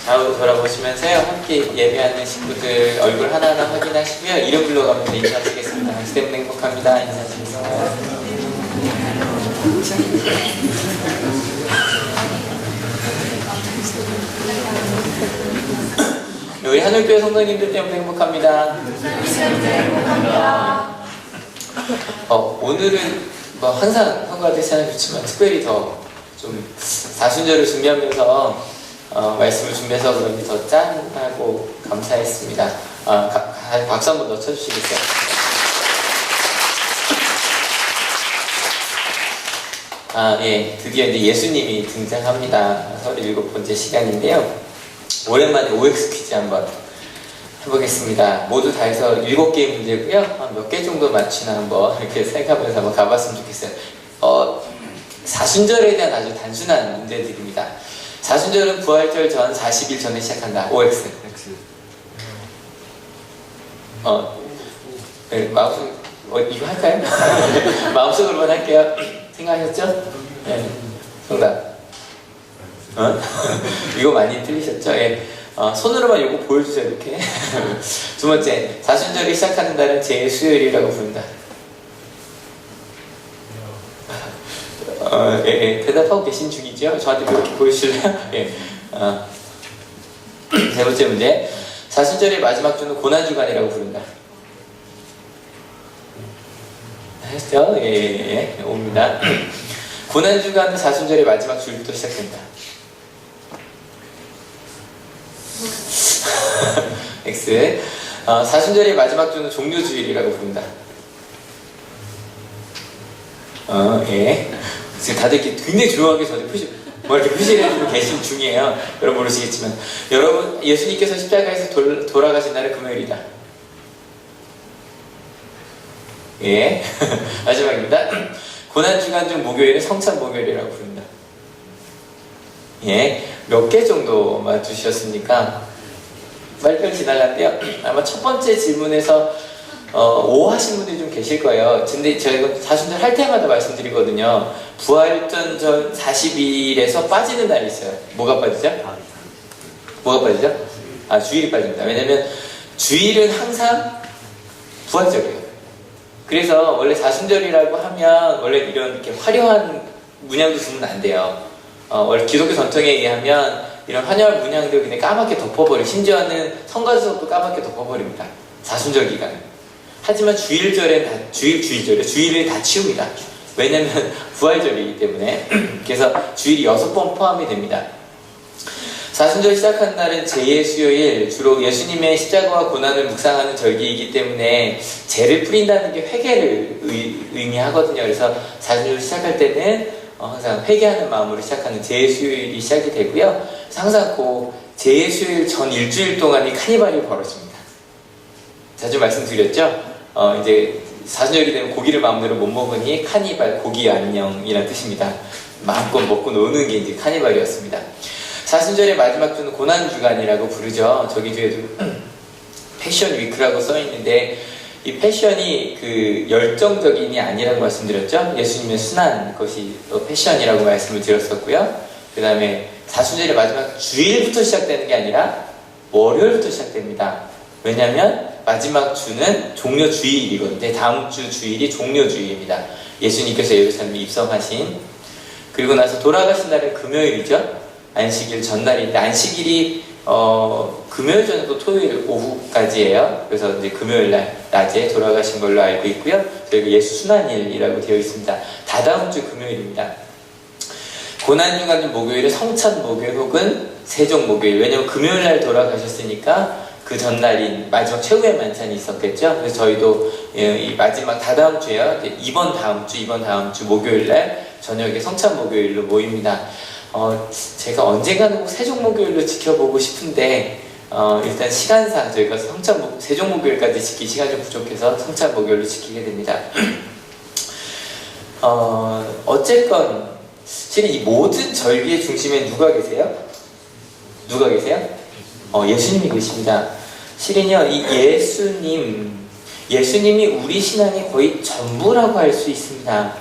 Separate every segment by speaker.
Speaker 1: 좌우로 돌아보시면서요. 함께 예배하는 식구들 얼굴 하나하나 확인하시고요. 이름 불러가면서 인사드리겠습니다. 당시 때문에 행복합니다. 인사드리겠습니다. 우리 하늘교회 성도님들 때문에 행복합니다. 오늘은 뭐 항상 성가대시 하는 좋지만 특별히 더 좀 사순절을 준비하면서 말씀을 준비해서 그런지 더 짠하고 감사했습니다. 박수 한번 더 쳐주시겠어요? 예, 드디어 이제 예수님이 등장합니다. 37번째 시간인데요. 오랜만에 OX 퀴즈 한번 해보겠습니다. 모두 다 해서 7개의 문제고요. 한 몇 개 정도 맞추나 한번 이렇게 생각하면서 한번 가봤으면 좋겠어요. 사순절에 대한 아주 단순한 문제들입니다. 사순절은 부활절 전 40일 전에 시작한다. OX. 네, 마음속, 이거 할까요? 마음속으로만 할게요. 생각하셨죠? 네, 정답. 이거 많이 틀리셨죠? 예. 손으로만 이거 보여주세요, 이렇게. 두 번째, 사순절이 시작하는 날은 제 수요일이라고 부른다. 대답하고 계신 중이죠? 저한테 그렇게 보여주실래요? 예. 세 번째 문제, 사순절의 마지막 주는 고난주간이라고 부른다. 하셨죠? 예, 옵니다. 고난주간은 사순절의 마지막 주일부터 시작된다. X. 사순절의 마지막 주는 종료주일이라고 부른다. 예. 지금 다들 이렇게 굉장히 조용하게 저한테 이렇게 표시를 해주고 계신 중이에요. 여러분 모르시겠지만. 여러분, 예수님께서 십자가에서 돌아가신 날은 금요일이다. 예. 마지막입니다. 고난주간 중 목요일은 성찬 목요일이라고 부른다. 예. 몇 개 정도 맞추셨습니까? 빨리빨리 지나갔는데요. 아마 첫 번째 질문에서 오 하신 분들이 좀 계실 거예요. 근데 저희가 사순절 할 때마다 말씀드리거든요. 부활전 전 40일에서 빠지는 날이 있어요. 뭐가 빠지죠? 뭐가 빠지죠? 주일이 빠집니다. 왜냐면 주일은 항상 부활절이에요. 그래서 원래 사순절이라고 하면 원래 이런 이렇게 화려한 문양도 주면 안 돼요. 원래 기독교 전통에 의하면 이런 화려한 문양들 그냥 까맣게 덮어버리고, 심지어는 성가수석도 까맣게 덮어버립니다. 사순절 기간은. 하지만 주일절엔 주일을 다 치웁니다. 왜냐면 부활절이기 때문에. 그래서 주일이 6번 포함이 됩니다. 사순절 시작한 날은 제2수요일, 주로 예수님의 십자가와 고난을 묵상하는 절기이기 때문에 죄를 뿌린다는 게 회개를 의미하거든요. 그래서 사순절 시작할 때는 항상 회개하는 마음으로 시작하는 제2수요일이 시작이 되고요. 항상 그 제2수요일 전 일주일 동안이 카니발이 벌어집니다. 자주 말씀드렸죠? 이제 사순절이 되면 고기를 마음대로 못 먹으니 카니발, 고기 안녕이라는 뜻입니다. 마음껏 먹고 노는 게 이제 카니발이었습니다. 사순절의 마지막 주는 고난주간이라고 부르죠. 저기 뒤에도 패션 위크라고 써있는데, 이 패션이 그 열정적인이 아니라고 말씀드렸죠. 예수님의 순한 것이 패션이라고 말씀을 드렸었고요. 그 다음에 사순절의 마지막 주일부터 시작되는 게 아니라 월요일부터 시작됩니다. 왜냐하면 마지막 주는 종료주일이거든요. 다음 주 주일이 종료주일입니다. 예수님께서 예루살렘에 입성하신. 그리고 나서 돌아가신 날은 금요일이죠. 안식일 전날인데, 안식일이 금요일 전에도 토요일 오후까지예요. 그래서 이제 금요일 날 낮에 돌아가신 걸로 알고 있고요. 저희가 예수 순환일이라고 되어 있습니다. 다다음 주 금요일입니다. 고난주간 목요일은 성찬 목요일 혹은 세종 목요일. 왜냐면 금요일 날 돌아가셨으니까 그 전날인 마지막 최후의 만찬이 있었겠죠. 그래서 저희도 이 마지막 다다음 주에요. 이번 다음 주 목요일 날 저녁에 성찬 목요일로 모입니다. 제가 언젠가는 꼭 세종 목요일로 지켜보고 싶은데, 일단 시간상 저희가 세종 목요일까지 지킬 시간이 좀 부족해서 성찬 목요일로 지키게 됩니다. 어쨌건 실은 이 모든 절기의 중심에 누가 계세요? 예수님이 계십니다. 실은요, 이 예수님이 우리 신앙의 거의 전부라고 할 수 있습니다.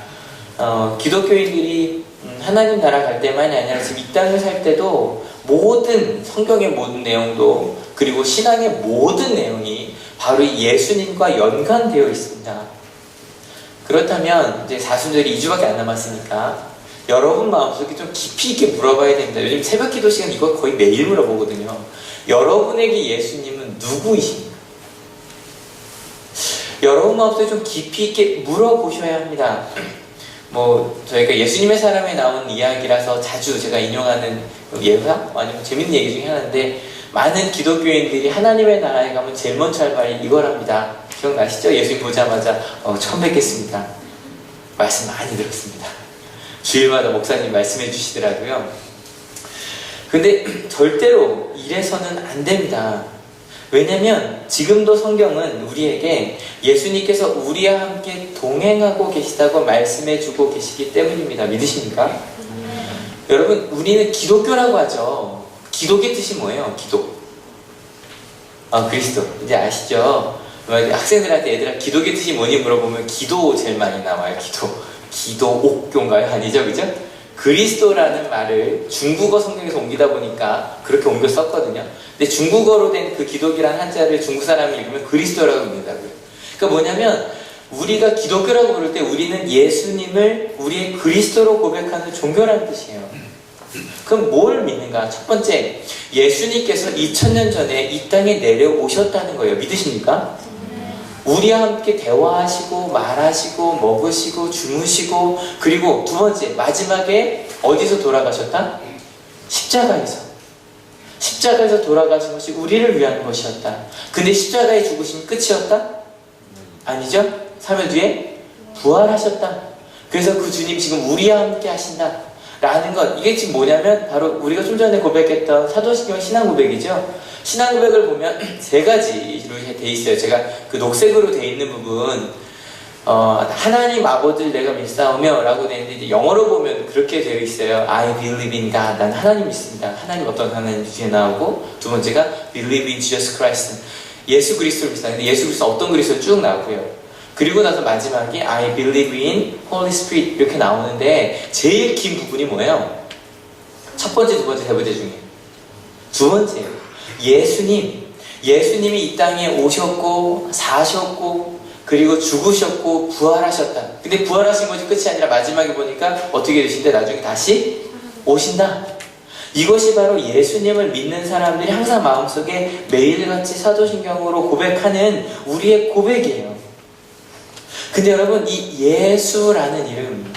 Speaker 1: 기독교인들이 하나님 나라 갈 때만이 아니라 지금 이 땅을 살 때도 모든 성경의 모든 내용도 그리고 신앙의 모든 내용이 바로 이 예수님과 연관되어 있습니다. 그렇다면 이제 사순절이 2주밖에 안 남았으니까 여러분 마음속에 좀 깊이 있게 물어봐야 됩니다. 요즘 새벽 기도 시간 이거 거의 매일 물어보거든요. 여러분에게 예수님은 누구이십니까? 여러분 마음속에 좀 깊이 있게 물어보셔야 합니다. 저희가 예수님의 사람에 나온 이야기라서 자주 제가 인용하는 예화? 아니면 재밌는 얘기 중에 하나인데, 많은 기독교인들이 하나님의 나라에 가면 제일 먼저 할 말이 이거랍니다. 기억나시죠? 예수님 보자마자 처음 뵙겠습니다. 말씀 많이 들었습니다. 주일마다 목사님 말씀해 주시더라고요. 근데 절대로 이래서는 안 됩니다. 왜냐면 지금도 성경은 우리에게 예수님께서 우리와 함께 동행하고 계시다고 말씀해 주고 계시기 때문입니다. 믿으십니까? 여러분, 우리는 기독교라고 하죠. 기독의 뜻이 뭐예요? 기독. 그리스도. 이제 아시죠? 학생들한테 얘들아 기독의 뜻이 뭐니 물어보면 기도 제일 많이 나와요. 기도옥교인가요? 아니죠, 그죠? 그리스도라는 말을 중국어 성경에서 옮기다 보니까 그렇게 옮겨 썼거든요. 근데 중국어로 된 그 기독이라는 한자를 중국 사람이 읽으면 그리스도라고 읽는다고요. 그러니까 뭐냐면 우리가 기독교라고 부를 때 우리는 예수님을 우리의 그리스도로 고백하는 종교라는 뜻이에요. 그럼 뭘 믿는가? 첫 번째, 예수님께서 2000년 전에 이 땅에 내려오셨다는 거예요. 믿으십니까? 우리와 함께 대화하시고 말하시고 먹으시고 주무시고, 그리고 두 번째, 마지막에 어디서 돌아가셨다? 십자가에서 돌아가신 것이 우리를 위한 것이었다. 근데 십자가에 죽으신 끝이었다? 아니죠? 3일 뒤에 부활하셨다. 그래서 그 주님 지금 우리와 함께 하신다 라는 것, 이게 지금 뭐냐면 바로 우리가 좀 전에 고백했던 사도신경 신앙 고백이죠. 신앙 고백을 보면 세 가지로 돼 있어요. 제가 그 녹색으로 돼 있는 부분, 하나님 아버지를 내가 믿사오며 라고 돼 있는데, 이제 영어로 보면 그렇게 되어 있어요. I believe in God. 난 하나님 믿습니다. 하나님 어떤 하나님 뒤에 나오고, 두 번째가 believe in Jesus Christ. 예수 그리스도를 믿습니다. 근데 예수 그리스도 어떤 그리스도 쭉 나오고요. 그리고 나서 마지막에 I believe in Holy Spirit 이렇게 나오는데, 제일 긴 부분이 뭐예요? 첫 번째, 두 번째, 세 번째 중에 두 번째예요. 예수님이 이 땅에 오셨고 사셨고 그리고 죽으셨고 부활하셨다. 근데 부활하신 것이 끝이 아니라 마지막에 보니까 어떻게 되신데 나중에 다시 오신다. 이것이 바로 예수님을 믿는 사람들이 항상 마음속에 매일같이 사도신경으로 고백하는 우리의 고백이에요. 근데 여러분, 이 예수라는 이름,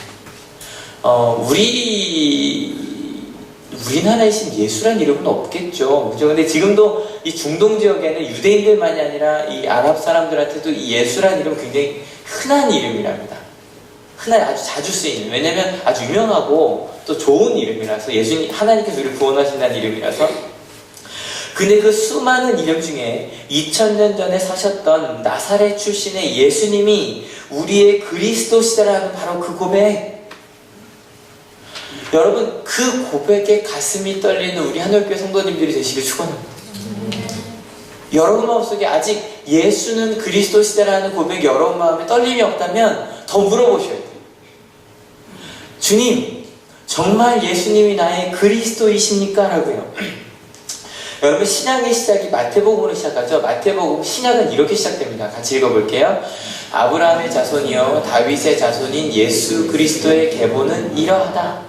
Speaker 1: 우리나라에 지금 예수라는 이름은 없겠죠. 그죠? 근데 지금도 이 중동 지역에는 유대인들만이 아니라 이 아랍 사람들한테도 이 예수라는 이름은 굉장히 흔한 이름이랍니다. 아주 자주 쓰이는. 왜냐면 아주 유명하고 또 좋은 이름이라서, 예수님, 하나님께서 우리를 구원하신다는 이름이라서. 근데 그 수많은 이름 중에 2000년 전에 사셨던 나사렛 출신의 예수님이 우리의 그리스도시다라는 바로 그 고백. 여러분, 그 고백에 가슴이 떨리는 우리 한올교회 성도님들이 되시길 축원합니다. 여러분 마음속에 아직 예수는 그리스도시다라는 고백이 여러분 마음에 떨림이 없다면 더 물어보셔야 돼요. 주님, 정말 예수님이 나의 그리스도이십니까? 라고요. 여러분, 신약의 시작이 마태복음으로 시작하죠. 마태복음 신약은 이렇게 시작됩니다. 같이 읽어볼게요. 아브라함의 자손이요 다윗의 자손인 예수 그리스도의 계보는 이러하다.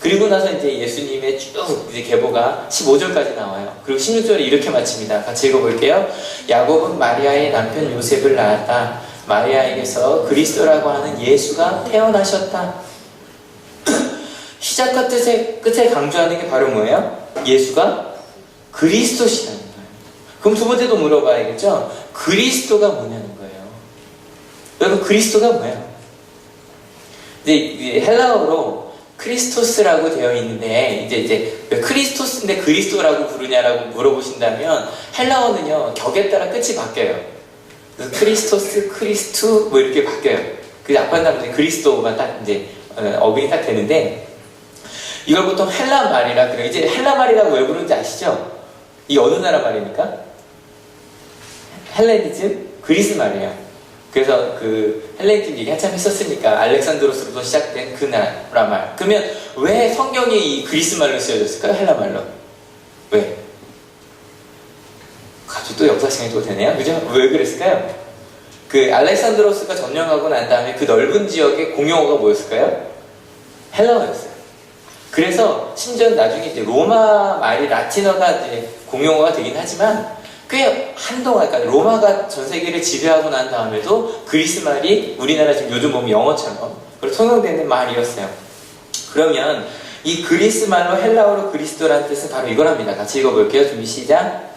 Speaker 1: 그리고 나서 이제 예수님의 쭉 이제 계보가 15절까지 나와요. 그리고 16절에 이렇게 마칩니다. 같이 읽어볼게요. 야곱은 마리아의 남편 요셉을 낳았다. 마리아에게서 그리스도라고 하는 예수가 태어나셨다. 시작과 끝에 강조하는 게 바로 뭐예요? 예수가 그리스도시라는 거예요. 그럼 두 번째도 물어봐야겠죠? 그리스도가 뭐냐는 거예요. 여러분, 그리스도가 뭐예요? 이제 헬라어로 크리스토스라고 되어 있는데, 이제 왜 크리스토스인데 그리스도라고 부르냐라고 물어보신다면, 헬라어는요 격에 따라 끝이 바뀌어요. 그래서 크리스토스, 크리스투 뭐 이렇게 바뀌어요. 그래서 앞반다면 그리스도가 딱 이제 어근이 딱 되는데, 이걸 보통 헬라 말이라 그래요. 이제 헬라 말이라고 왜 부르는지 아시죠? 이 어느 나라 말입니까? 헬레니즘, 그리스 말이에요. 그래서 그 헬레니즘 얘기 한참 했었으니까 알렉산드로스로부터 시작된 그 나라 말. 그러면 왜 성경이 이 그리스 말로 쓰여졌을까요? 헬라 말로? 역사 시간이 되네요. 그죠? 왜 그랬을까요? 그 알렉산드로스가 점령하고 난 다음에 그 넓은 지역의 공용어가 뭐였을까요? 헬라어였어요. 그래서 심지어 나중에 이제 로마 말이 라틴어가 이제 공용어가 되긴 하지만 꽤 한동안, 그러니까 로마가 전 세계를 지배하고 난 다음에도 그리스 말이 우리나라 지금 요즘 보면 영어처럼 통용되는 말이었어요. 그러면 이 그리스 말로 헬라어로 그리스도라는 뜻은 바로 이거랍니다. 같이 읽어볼게요. 준비 시작.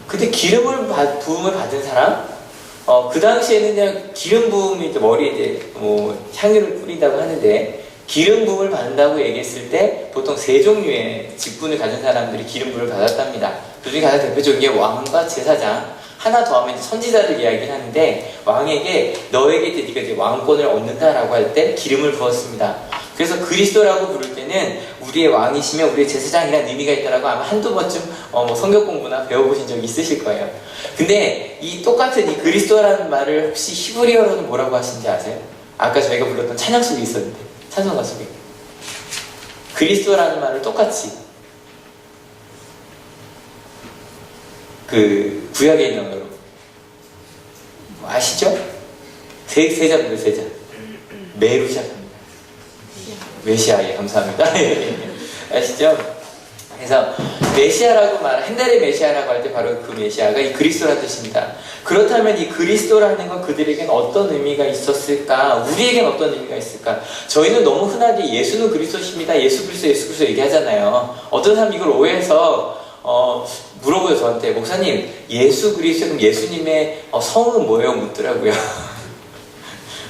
Speaker 1: 근데 기름을 부음을 받은 사람? 그 당시에는 그냥 기름 부음이 이제 머리에 이제 향유를 뿌린다고 하는데 기름 부음을 받는다고 얘기했을 때 보통 세 종류의 직분을 가진 사람들이 기름 부음을 받았답니다. 그 중에 가장 대표적인 게 왕과 제사장, 하나 더 하면 선지자를 이야기를 하는데 왕에게 너에게 네가 이제 왕권을 얻는다라고 할 때 기름을 부었습니다. 그래서 그리스도라고 부를 때는 우리의 왕이시며 우리의 제사장이라는 의미가 있다라고 아마 한두 번쯤 성경 공부나 배워보신 적이 있으실 거예요. 근데 이 똑같은 이 그리스도라는 말을 혹시 히브리어로는 뭐라고 하시는지 아세요? 아까 저희가 불렀던 찬양 속에 있었는데, 찬송가 속에 그리스도라는 말을 똑같이 그 구약에 있는 언어로 아시죠? 세 자입니다. 세 자. 메로 시작합니다. 메시아, 예, 감사합니다. 아시죠? 그래서 메시아라고 헨델의 메시아라고 할 때 바로 그 메시아가 이 그리스도라는 뜻입니다. 그렇다면 이 그리스도라는 건 그들에겐 어떤 의미가 있었을까? 우리에겐 어떤 의미가 있을까? 저희는 너무 흔하게 예수는 그리스도십니다. 예수 그리스도 얘기하잖아요. 어떤 사람이 이걸 오해해서 물어보요 저한테. 목사님, 예수 그리스도 그럼 예수님의 성은 뭐예요? 묻더라고요.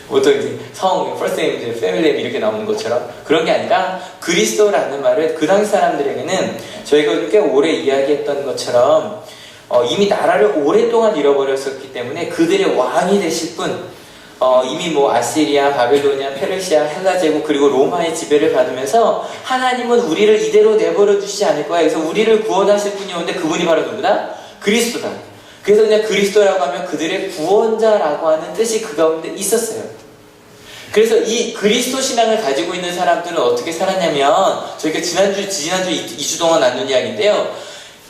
Speaker 1: 보통 이제 성, first name, family name 이렇게 나오는 것처럼 그런 게 아니라 그리스도라는 말을 그 당시 사람들에게는 저희가 꽤 오래 이야기했던 것처럼 이미 나라를 오랫동안 잃어버렸었기 때문에 그들의 왕이 되실 분, 이미 아시리아, 바벨로니아, 페르시아, 헬라 제국 그리고 로마의 지배를 받으면서 하나님은 우리를 이대로 내버려 두시지 않을 거야. 그래서 우리를 구원하실 분이 오는데 그분이 바로 누구다? 그리스도다. 그래서 그냥 그리스도라고 하면 그들의 구원자라고 하는 뜻이 그 가운데 있었어요. 그래서 이 그리스도 신앙을 가지고 있는 사람들은 어떻게 살았냐면 저희가 지난주 2주 동안 나눈 이야기인데요.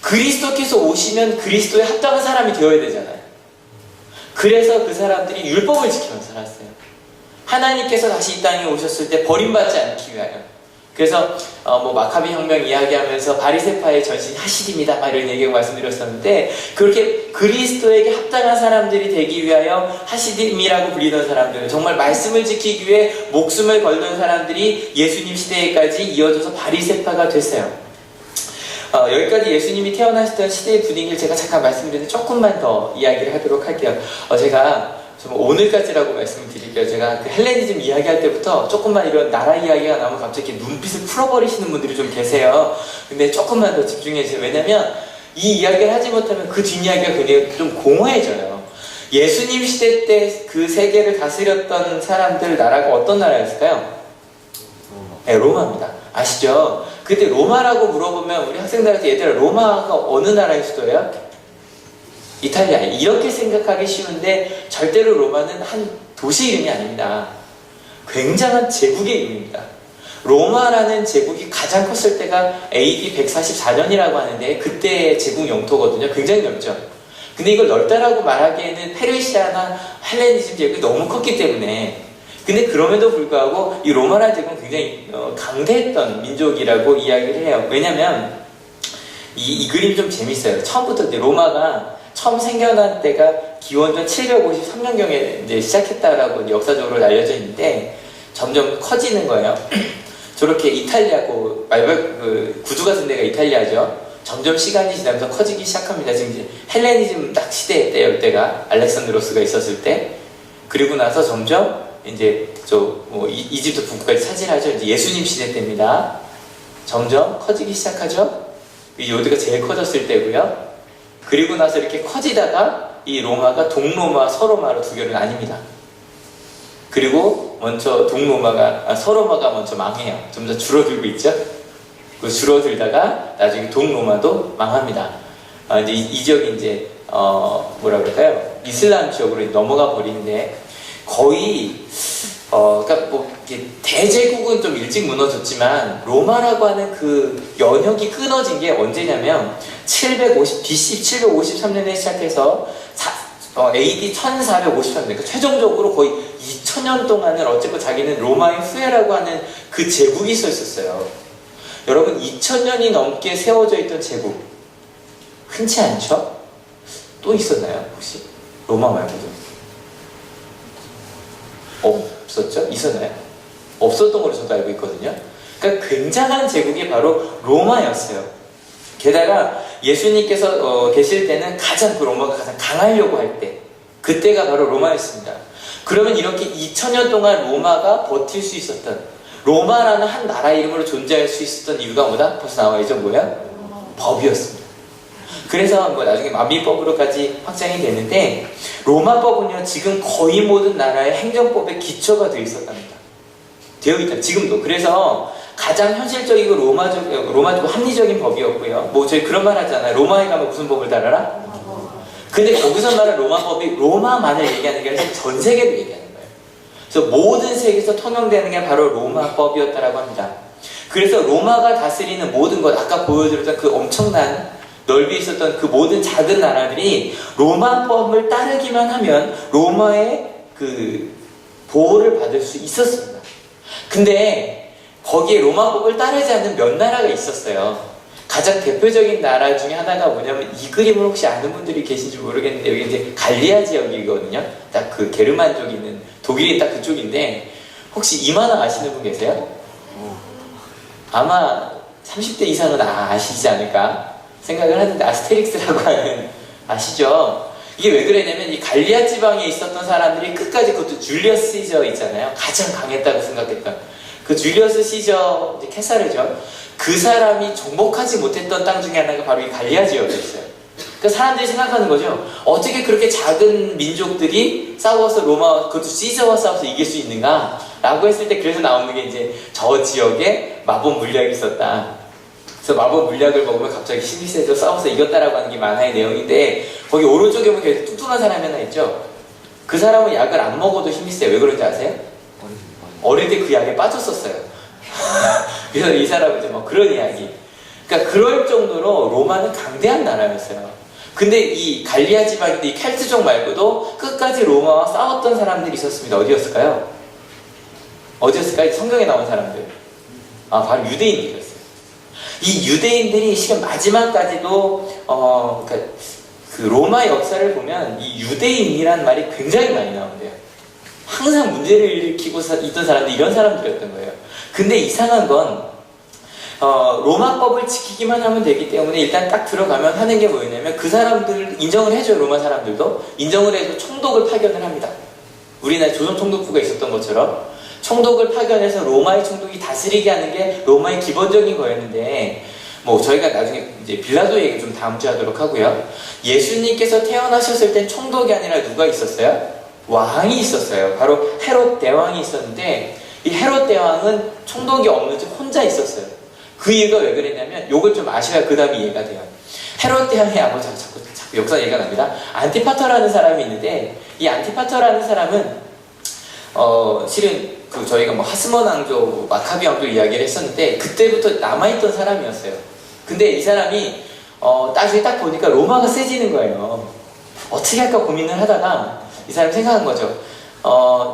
Speaker 1: 그리스도께서 오시면 그리스도에 합당한 사람이 되어야 되잖아요. 그래서 그 사람들이 율법을 지키면서 살았어요. 하나님께서 다시 이 땅에 오셨을 때 버림받지 않기 위하여. 그래서 마카비 혁명 이야기하면서 바리새파의 전신 하시딥니다 막 이런 얘기 말씀드렸었는데 그렇게 그리스도에게 합당한 사람들이 되기 위하여 하시딤이라고 불리던 사람들은 정말 말씀을 지키기 위해 목숨을 걸던 사람들이 예수님 시대에까지 이어져서 바리새파가 됐어요. 여기까지 예수님이 태어나시던 시대의 분위기를 제가 잠깐 말씀드리는데 조금만 더 이야기를 하도록 할게요. 제가 정말 오늘까지라고 말씀을 드릴게요. 제가 그 헬레니즘 이야기할 때부터 조금만 이런 나라 이야기가 나오면 갑자기 눈빛을 풀어버리시는 분들이 좀 계세요. 근데 조금만 더 집중해주세요. 왜냐면 이 이야기를 하지 못하면 그 뒷이야기가 굉장히 좀 공허해져요. 예수님 시대 때 그 세계를 다스렸던 사람들 나라가 어떤 나라였을까요? 네, 로마입니다. 아시죠? 그때 로마라고 물어보면 우리 학생들한테 얘들아 로마가 어느 나라의 수도예요? 이탈리아. 이렇게 생각하기 쉬운데 절대로 로마는 한 도시 이름이 아닙니다. 굉장한 제국의 이름입니다. 로마라는 제국이 가장 컸을 때가 AD 144년이라고 하는데 그때의 제국 영토거든요. 굉장히 넓죠. 근데 이걸 넓다라고 말하기에는 페르시아나 헬레니즘 제국이 너무 컸기 때문에 근데 그럼에도 불구하고 이 로마라는 제국은 굉장히 강대했던 민족이라고 이야기를 해요. 왜냐면 이 그림이 좀 재밌어요. 처음부터 이제 로마가 처음 생겨난 때가 기원전 753년경에 이제 시작했다라고 이제 역사적으로 알려져 있는데 점점 커지는 거예요. 저렇게 이탈리아고 구주 같은 데가 이탈리아죠. 점점 시간이 지나면서 커지기 시작합니다. 지금 이제 헬레니즘 딱 시대 때요. 이때가 알렉산드로스가 있었을 때. 그리고 나서 점점 이제 이집트 북부까지 차지하죠. 이제 예수님 시대 때입니다. 점점 커지기 시작하죠. 요드가 제일 커졌을 때고요. 그리고 나서 이렇게 커지다가 이 로마가 동로마, 서로마로 두 개로 나뉩니다. 그리고 먼저 서로마가 먼저 망해요. 좀 더 줄어들고 있죠. 그 줄어들다가 나중에 동로마도 망합니다. 이제 이 지역이 이제 뭐라 그럴까요? 이슬람 지역으로 넘어가 버리는데 거의 그러니까 대제국은 좀 일찍 무너졌지만 로마라고 하는 그 연혁이 끊어진 게 언제냐면 BC 753년에 시작해서 AD 1453년, 그러니까 최종적으로 거의 2000년 동안을 어쨌든 자기는 로마의 후예라고 하는 그 제국이 있었어요. 여러분, 2000년이 넘게 세워져 있던 제국 흔치 않죠? 또 있었나요? 혹시? 로마 말고도 없었죠? 있었나요? 없었던 걸로 저도 알고 있거든요. 그러니까 굉장한 제국이 바로 로마였어요. 게다가 예수님께서 계실 때는 가장 그 로마가 가장 강하려고 할 때, 그때가 바로 로마였습니다. 그러면 이렇게 2000년 동안 로마가 버틸 수 있었던, 로마라는 한 나라 이름으로 존재할 수 있었던 이유가 뭐다? 벌써 나와있죠? 뭐야? 법이었습니다. 그래서 나중에 만민법으로까지 확장이 되는데, 로마법은요 지금 거의 모든 나라의 행정법의 기초가 되어 있었답니다. 되어 있다, 지금도. 그래서 가장 현실적이고 로마적 합리적인 법이었고요. 저희 그런 말 하잖아요. 로마에 가면 무슨 법을 따르라? 근데 거기서 말하는 로마법이 로마만을 얘기하는 게 아니라 전 세계도 얘기하는 거예요. 그래서 모든 세계에서 통용되는 게 바로 로마법이었다라고 합니다. 그래서 로마가 다스리는 모든 것, 아까 보여드렸던 그 엄청난 넓이 있었던 그 모든 작은 나라들이 로마법을 따르기만 하면 로마의 그 보호를 받을 수 있었습니다. 근데 거기에 로마법을 따르지 않는 몇 나라가 있었어요. 가장 대표적인 나라 중에 하나가 뭐냐면, 이 그림을 혹시 아는 분들이 계신지 모르겠는데, 여기 이제 갈리아 지역이거든요. 딱 그 게르만 쪽에 있는, 독일이 딱 그쪽인데, 혹시 이 만화 아시는 분 계세요? 아마 30대 이상은 아시지 않을까 생각을 하는데, 아스테릭스라고 하는, 아시죠? 이게 왜 그랬냐면, 이 갈리아 지방에 있었던 사람들이 끝까지, 그것도 줄리어스 시저 있잖아요. 가장 강했다고 생각했던 그 줄리어스 시저, 이제 케사르죠. 그 사람이 정복하지 못했던 땅 중에 하나가 바로 이 갈리아 지역이었어요. 그러니까 사람들이 생각하는 거죠. 어떻게 그렇게 작은 민족들이 싸워서 그것도 시저와 싸워서 이길 수 있는가? 라고 했을 때, 그래서 나오는 게 이제 저 지역에 마법 물약이 있었다. 그래서 마법 물약을 먹으면 갑자기 힘이 세져 싸워서 이겼다라고 하는 게 만화의 내용인데, 거기 오른쪽에 보면 계속 뚱뚱한 사람이 하나 있죠. 그 사람은 약을 안 먹어도 힘이 세요. 왜 그런지 아세요? 어릴 때 그 약에 빠졌었어요. 그래서 이 사람은 이제 그런 이야기. 그러니까 그럴 정도로 로마는 강대한 나라였어요. 근데 이 갈리아 지방인데, 이 켈트족 말고도 끝까지 로마와 싸웠던 사람들이 있었습니다. 어디였을까요? 어디였을까요? 성경에 나온 사람들. 바로 유대인들이었어요. 이 유대인들이 지금 마지막까지도 그러니까 그 로마 역사를 보면 이 유대인이란 말이 굉장히 많이 나오는데요. 항상 문제를 일으키고 있던 사람들, 이런 사람들이었던 거예요. 근데 이상한 건 로마법을 지키기만 하면 되기 때문에 일단 딱 들어가면 하는 게 뭐냐면, 그 사람들 인정을 해줘요. 로마 사람들도 인정을 해서 총독을 파견을 합니다. 우리나라에 조선 총독부가 있었던 것처럼 총독을 파견해서 로마의 총독이 다스리게 하는 게 로마의 기본적인 거였는데, 저희가 나중에 이제 빌라도 얘기 좀 다음 주에 하도록 하고요. 예수님께서 태어나셨을 땐 총독이 아니라 누가 있었어요? 왕이 있었어요. 바로 헤롯 대왕이 있었는데, 이 헤롯 대왕은 총독이 없는 즉 혼자 있었어요. 그 이유가 왜 그랬냐면, 요걸 좀 아셔야 그 다음에 이해가 돼요. 헤롯 대왕의 아버지가 자꾸 역사 얘기가 납니다. 안티파터라는 사람이 있는데, 이 안티파터라는 사람은 실은 저희가 하스몬 왕조, 마카비 왕조 이야기를 했었는데, 그때부터 남아있던 사람이었어요. 근데 이 사람이 나중에 딱 보니까 로마가 세지는 거예요. 어떻게 할까 고민을 하다가 이 사람이 생각한 거죠.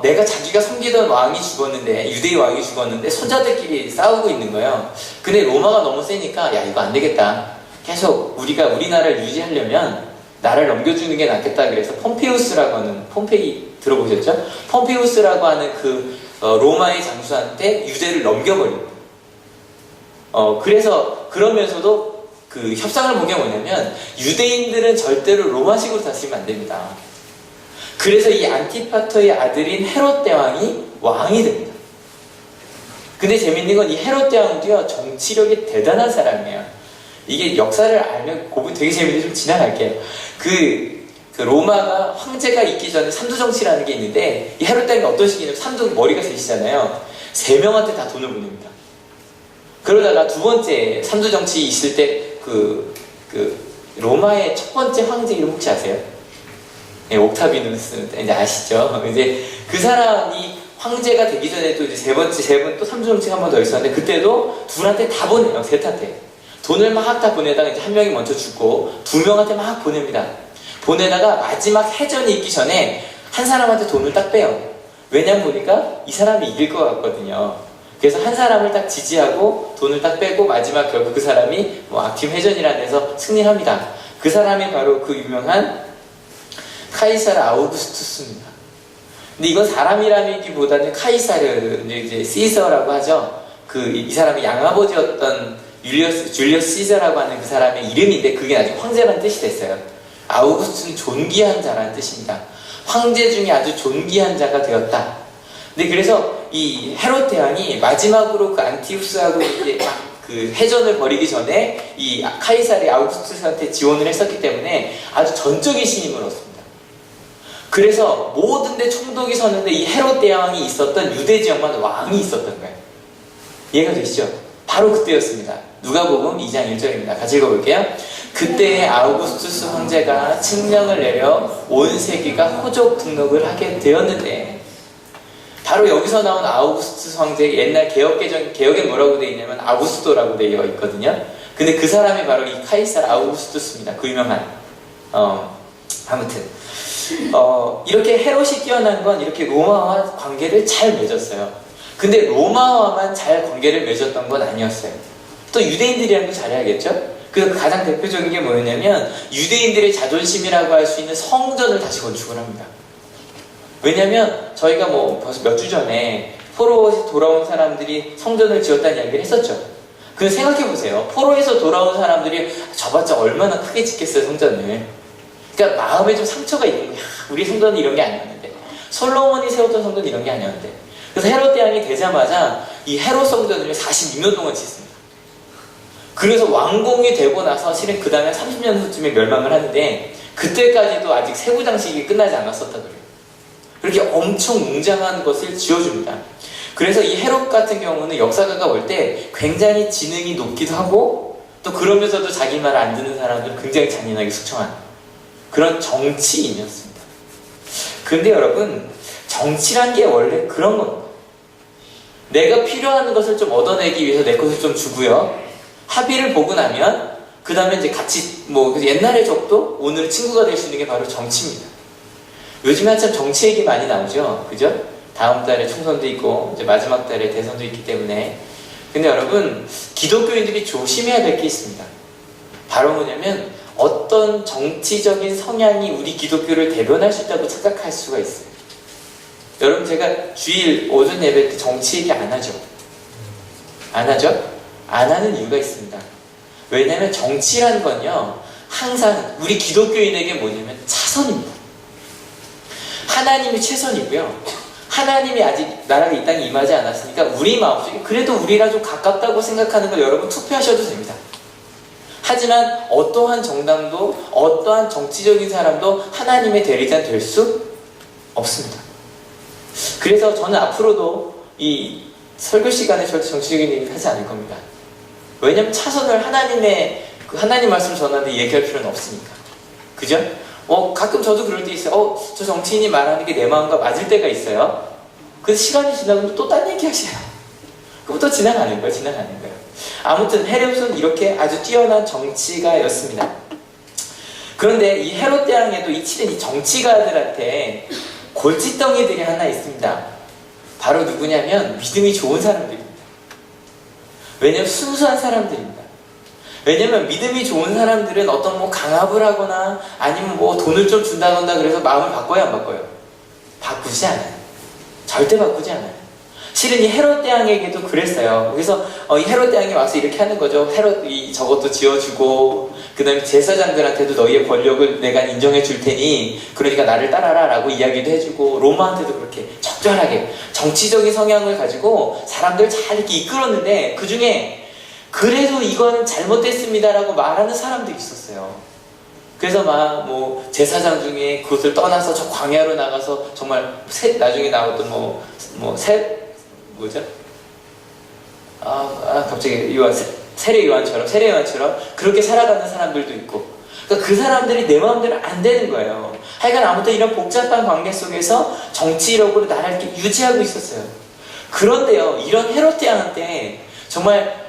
Speaker 1: 내가 자기가 섬기던 왕이 죽었는데, 유대의 왕이 죽었는데 손자들끼리 싸우고 있는 거예요. 근데 로마가 너무 세니까, 야, 이거 안 되겠다. 계속 우리나라를 유지하려면 나라를 넘겨주는 게 낫겠다. 그래서 폼페이우스라고 하는, 폼페이 들어보셨죠? 폼페이우스라고 하는 그 로마의 장수한테 유대를 넘겨버립니다. 그러면서도 그 협상을 본 게 뭐냐면, 유대인들은 절대로 로마식으로 다스리면 안 됩니다. 그래서 이 안티파터의 아들인 헤롯 대왕이 왕이 됩니다. 근데 재밌는 건 이 헤롯 대왕도요, 정치력이 대단한 사람이에요. 이게 역사를 알면 되게 재밌는데 좀 지나갈게요. 그 로마가 황제가 있기 전에 삼두정치라는 게 있는데, 이 헤롯 대왕이 어떤 식이냐면, 머리가 셋이잖아요. 3명한테 다 돈을 보냅니다. 그러다가 두 번째 삼두정치 있을 때 로마의 첫 번째 황제 이름 혹시 아세요? 네, 옥타비누스, 이제 아시죠? 이제 그 사람이 황제가 되기 전에 또 이제 세 번 또 삼두정치가 한 번 더 있었는데, 그때도 둘한테 다 보내요. 셋한테. 돈을 막 다 보내다가 이제 한 명이 먼저 죽고 두 명한테 막 보냅니다. 보내다가 마지막 해전이 있기 전에 한 사람한테 돈을 딱 빼요. 왜냐면 보니까 이 사람이 이길 것 같거든요. 그래서 한 사람을 딱 지지하고 돈을 딱 빼고 마지막 결국 그 사람이 뭐 악팀 회전이라는 데서 승리합니다. 그 사람이 바로 그 유명한 카이사르 아우구스투스입니다. 근데 이건 사람이라기보다는 카이사르, 이제 시저라고 하죠. 이 사람이 양아버지였던 줄리어스 시저라고 하는 그 사람의 이름인데 그게 나중에 황제라는 뜻이 됐어요. 아우구스트는 존귀한 자라는 뜻입니다. 황제 중에 아주 존귀한 자가 되었다. 근데 그래서 이 헤롯 대왕이 마지막으로 그 안티우스하고 이제 그 해전을 벌이기 전에 이 카이사르 아우구스투스한테 지원을 했었기 때문에 아주 전적인 신임을 얻습니다. 그래서 모든 데 총독이 섰는데 이 헤롯 대왕이 있었던 유대 지역만 왕이 있었던 거예요. 이해가 되시죠? 바로 그때였습니다. 누가복음 2장 1절입니다. 같이 읽어볼게요. 그때의 아우구스투스 황제가 칙령을 내려 온 세계가 호족 등록을 하게 되었는데 바로 여기서 나온 아우구스투스 황제 옛날 개혁에 뭐라고 되어 있냐면 아구스토라고 되어 있거든요. 근데 그 사람이 바로 이 카이사르 아우구스투스입니다. 그 유명한 아무튼 이렇게 헤롯이 뛰어난 건 이렇게 로마와 관계를 잘 맺었어요. 근데 로마와만 잘 관계를 맺었던 건 아니었어요. 또 유대인들이랑도 잘해야겠죠? 그 가장 대표적인 게 뭐였냐면 유대인들의 자존심이라고 할 수 있는 성전을 다시 건축을 합니다. 왜냐면 저희가 뭐 벌써 몇 주 전에 포로에서 돌아온 사람들이 성전을 지었다는 이야기를 했었죠. 근데 생각해보세요. 포로에서 돌아온 사람들이 저봤자 얼마나 크게 짓겠어요, 성전을. 그러니까 마음에 좀 상처가 있는 거야. 우리 성전은 이런 게 아니었는데, 솔로몬이 세웠던 성전은 이런 게 아니었는데. 그래서 헤롯 대왕이 되자마자 이 헤롯 성전을 42년 동안 짓습니다. 그래서 완공이 되고 나서 실은 그 다음에 30년 후쯤에 멸망을 하는데 그때까지도 아직 세부 장식이 끝나지 않았었다 그래요. 그렇게 엄청 웅장한 것을 지어줍니다. 그래서 이 헤롯 같은 경우는 역사가가 볼 때 굉장히 지능이 높기도 하고 또 그러면서도 자기 말 안 듣는 사람들을 굉장히 잔인하게 숙청한 그런 정치인이었습니다. 그런데 여러분, 정치란 게 원래 그런 겁니다. 내가 필요한 것을 좀 얻어내기 위해서 내 것을 좀 주고요. 합의를 보고 나면 그 다음에 이제 같이 뭐 옛날의 적도 오늘 친구가 될 수 있는 게 바로 정치입니다. 요즘에 한참 정치 얘기 많이 나오죠, 그죠? 다음 달에 총선도 있고 이제 마지막 달에 대선도 있기 때문에. 근데 여러분, 기독교인들이 조심해야 될 게 있습니다. 바로 뭐냐면 어떤 정치적인 성향이 우리 기독교를 대변할 수 있다고 착각할 수가 있어요. 여러분, 제가 주일 오전 예배 때 정치 얘기 안 하죠? 안 하죠? 안 하는 이유가 있습니다. 왜냐하면 정치라는 건요, 항상 우리 기독교인에게 뭐냐면 차선입니다. 하나님이 최선이고요. 하나님이 아직 나라가 이 땅에 임하지 않았으니까 우리 마음속에 그래도 우리랑 좀 가깝다고 생각하는 걸 여러분 투표하셔도 됩니다. 하지만 어떠한 정당도 어떠한 정치적인 사람도 하나님의 대리자 될 수 없습니다. 그래서 저는 앞으로도 이 설교 시간에 절대 정치적인 얘기를 하지 않을 겁니다. 왜냐면 차선을 하나님 말씀을 전하는데 얘기할 필요는 없으니까. 그죠? 가끔 저도 그럴 때 있어요. 저 정치인이 말하는 게 내 마음과 맞을 때가 있어요. 그래서 시간이 지나면 또 딴 얘기 하세요. 그럼 또 지나가는 거예요. 아무튼 헤롯은 이렇게 아주 뛰어난 정치가였습니다. 그런데 이 헤롯 대왕에도 이 정치가들한테 골칫덩이들이 하나 있습니다. 바로 누구냐면 믿음이 좋은 사람들입니다. 왜냐면 순수한 사람들입니다. 왜냐면 믿음이 좋은 사람들은 어떤 뭐 강압을 하거나 아니면 뭐 돈을 좀 준다던가 그래서 마음을 바꿔요, 안 바꿔요? 바꾸지 않아요. 절대 바꾸지 않아요. 실은 이 헤롯 대왕에게도 그랬어요. 그래서 이 헤롯 대왕이 와서 이렇게 하는 거죠. 헤롯이 저것도 지어주고 그 다음에 제사장들한테도 너희의 권력을 내가 인정해 줄 테니 그러니까 나를 따라라 라고 이야기도 해주고 로마한테도 그렇게 적절하게 정치적인 성향을 가지고 사람들 잘 이렇게 이끌었는데 그 중에 그래도 이건 잘못됐습니다라고 말하는 사람들이 있었어요. 그래서 막 뭐 제사장 중에 그것을 떠나서 저 광야로 나가서 정말 나중에 나왔던 뭐죠? 갑자기 세례 요한처럼 그렇게 살아가는 사람들도 있고, 그러니까 그 사람들이 내 마음대로 안 되는 거예요. 하여간 아무튼 이런 복잡한 관계 속에서 정치력으로 나를 이렇게 유지하고 있었어요. 그런데요, 이런 헤롯 대왕한테 정말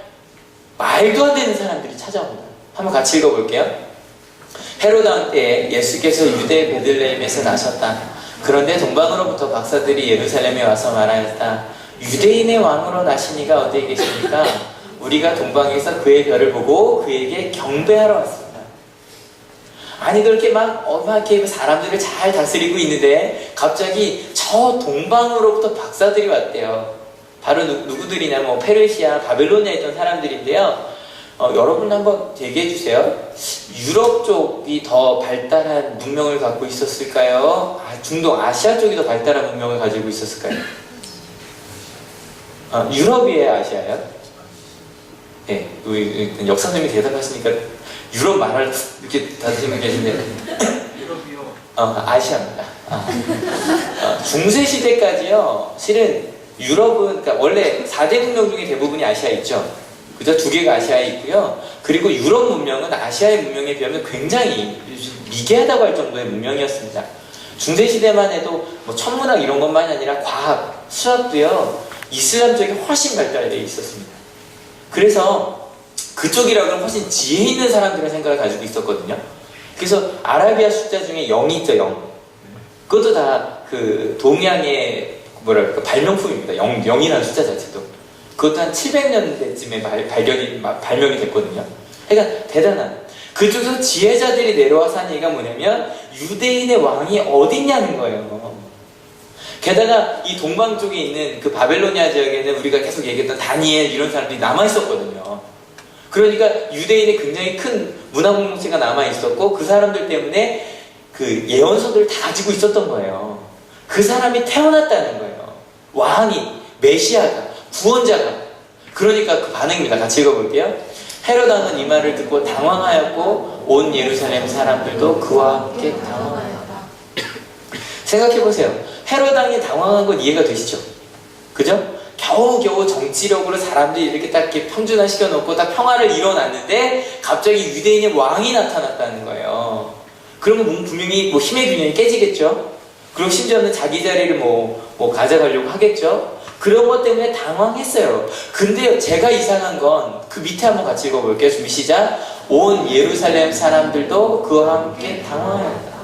Speaker 1: 말도 안 되는 사람들이 찾아옵니다. 한번 같이 읽어볼게요. 헤로드 왕 때에 예수께서 유대 베들레헴에서 나셨다. 그런데 동방으로부터 박사들이 예루살렘에 와서 말하였다. 유대인의 왕으로 나시니가 어디에 계십니까? 우리가 동방에서 그의 별을 보고 그에게 경배하러 왔습니다. 아니 그렇게 막 이렇게 사람들을 잘 다스리고 있는데 갑자기 저 동방으로부터 박사들이 왔대요. 바로 누구들이냐, 뭐 페르시아, 바벨로니아에 있던 사람들인데요. 여러분 한번 얘기해 주세요. 유럽 쪽이 더 발달한 문명을 갖고 있었을까요? 중동 아시아 쪽이 더 발달한 문명을 가지고 있었을까요? 유럽이에요, 아시아요? 네, 우리 역사 선생님이 대답하시니까 유럽 말할 이렇게 다들 계신데
Speaker 2: 유럽이요.
Speaker 1: 아시아입니다. 중세 시대까지요. 실은 유럽은 그러니까 원래 4대 문명 중에 대부분이 아시아에 있죠. 그죠? 2개가 아시아에 있고요. 그리고 유럽 문명은 아시아의 문명에 비하면 굉장히 미개하다고 할 정도의 문명이었습니다. 중세 시대만 해도 뭐 천문학 이런 것만이 아니라 과학, 수학도요. 이슬람 쪽이 훨씬 발달되어 있었습니다. 그래서 그쪽이라 그러면 훨씬 지혜 있는 사람들의 생각을 가지고 있었거든요. 그래서 아라비아 숫자 중에 0이 있죠, 0. 그것도 다 그 동양의 뭐랄까 발명품입니다. 0이라는 숫자 자체도. 그것도 한 700년대쯤에 발명이 됐거든요. 그러니까 대단한. 그쪽에서 지혜자들이 내려와서 한 얘기가 뭐냐면 유대인의 왕이 어딨냐는 거예요. 게다가 이 동방 쪽에 있는 그 바벨로니아 지역에는 우리가 계속 얘기했던 다니엘 이런 사람들이 남아있었거든요. 그러니까 유대인의 굉장히 큰 문화 공동체가 남아있었고 그 사람들 때문에 그 예언서들을 다 가지고 있었던 거예요. 그 사람이 태어났다는 거예요. 왕이, 메시아가, 구원자가. 그러니까 그 반응입니다. 같이 읽어볼게요. 헤롯 왕은 이 말을 듣고 당황하였고 온 예루살렘 사람들도 그와 함께 당황하였다. 생각해보세요. 헤롯 왕이 당황한 건 이해가 되시죠? 그죠? 겨우겨우 정치력으로 사람들이 이렇게 딱 이렇게 평준화시켜놓고 딱 평화를 이뤄놨는데 갑자기 유대인의 왕이 나타났다는 거예요. 그러면 분명히 뭐 힘의 균형이 깨지겠죠? 그리고 심지어는 자기 자리를 뭐 가져가려고 하겠죠? 그런 것 때문에 당황했어요. 근데 제가 이상한 건 그 밑에 한번 같이 읽어볼게요. 준비 시작. 온 예루살렘 사람들도 그와 함께 당황하였다.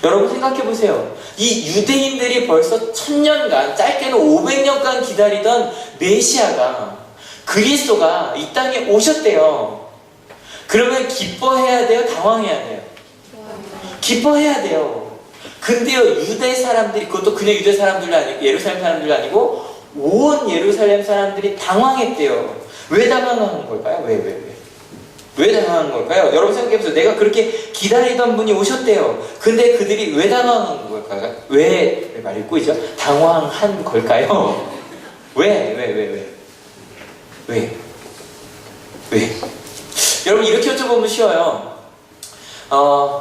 Speaker 1: 여러분 생각해보세요. 이 유대인들이 벌써 1000년간, 짧게는 500년간 기다리던 메시아가, 그리스도가 이 땅에 오셨대요. 그러면 기뻐해야 돼요? 당황해야 돼요? 기뻐해야 돼요. 근데요, 유대 사람들이, 그것도 그냥 유대 사람들도 아니고, 예루살렘 사람들도 아니고, 온 예루살렘 사람들이 당황했대요. 왜 당황한 걸까요? 왜 당황한 걸까요? 여러분 생각해보세요. 내가 그렇게 기다리던 분이 오셨대요. 근데 그들이 왜 당황한 걸까요? 왜 말이 꼬이죠? 당황한 걸까요? 왜? 여러분 이렇게 여쭤보면 쉬워요.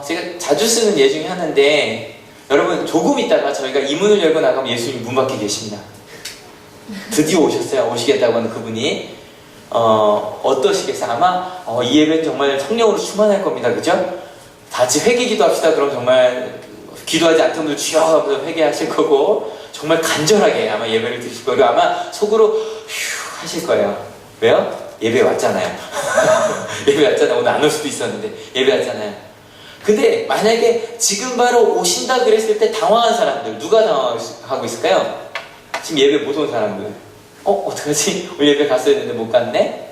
Speaker 1: 제가 자주 쓰는 예 중에 하나인데 여러분 조금 있다가 저희가 이 문을 열고 나가면 예수님이 문 밖에 계십니다. 드디어 오셨어요. 오시겠다고 하는 그분이 어떠시겠어요? 아마 이 예배는 정말 성령으로 충만할 겁니다. 그죠? 같이 회개 기도합시다. 그럼 정말 기도하지 않던 분들 주여 하면서 회개하실 거고 정말 간절하게 아마 예배를 드실 거고 아마 속으로 휴 하실 거예요. 왜요? 예배 왔잖아요. 예배 왔잖아요. 오늘 안 올 수도 있었는데 예배 왔잖아요. 근데 만약에 지금 바로 오신다 그랬을 때 당황한 사람들 누가 당황하고 있을까요? 지금 예배 못 온 사람들. 어떡하지? 오늘 예배 갔어야 했는데 못 갔네?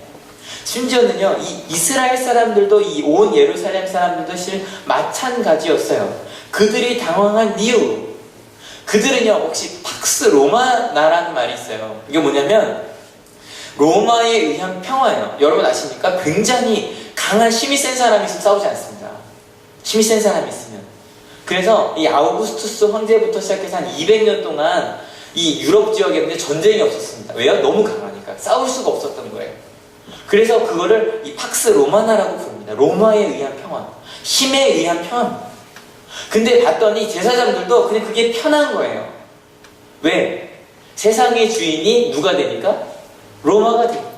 Speaker 1: 심지어는요, 이 이스라엘 사람들도 이 온 예루살렘 사람들도 실은 마찬가지였어요. 그들이 당황한 이유. 그들은요, 혹시 팍스 로마나라는 말이 있어요. 이게 뭐냐면, 로마에 의한 평화예요. 여러분 아십니까? 굉장히 강한 힘이 센 사람이 있으면 싸우지 않습니다. 힘이 센 사람이 있으면. 그래서 이 아우구스투스 황제부터 시작해서 한 200년 동안 이 유럽 지역에는 전쟁이 없었습니다. 왜요? 너무 강하니까. 싸울 수가 없었던 거예요. 그래서 그거를 이 팍스 로마나라고 부릅니다. 로마에 의한 평화. 힘에 의한 평화입니다. 근데 봤더니 제사장들도 그냥 그게 편한 거예요. 왜? 세상의 주인이 누가 되니까? 로마가 되니까.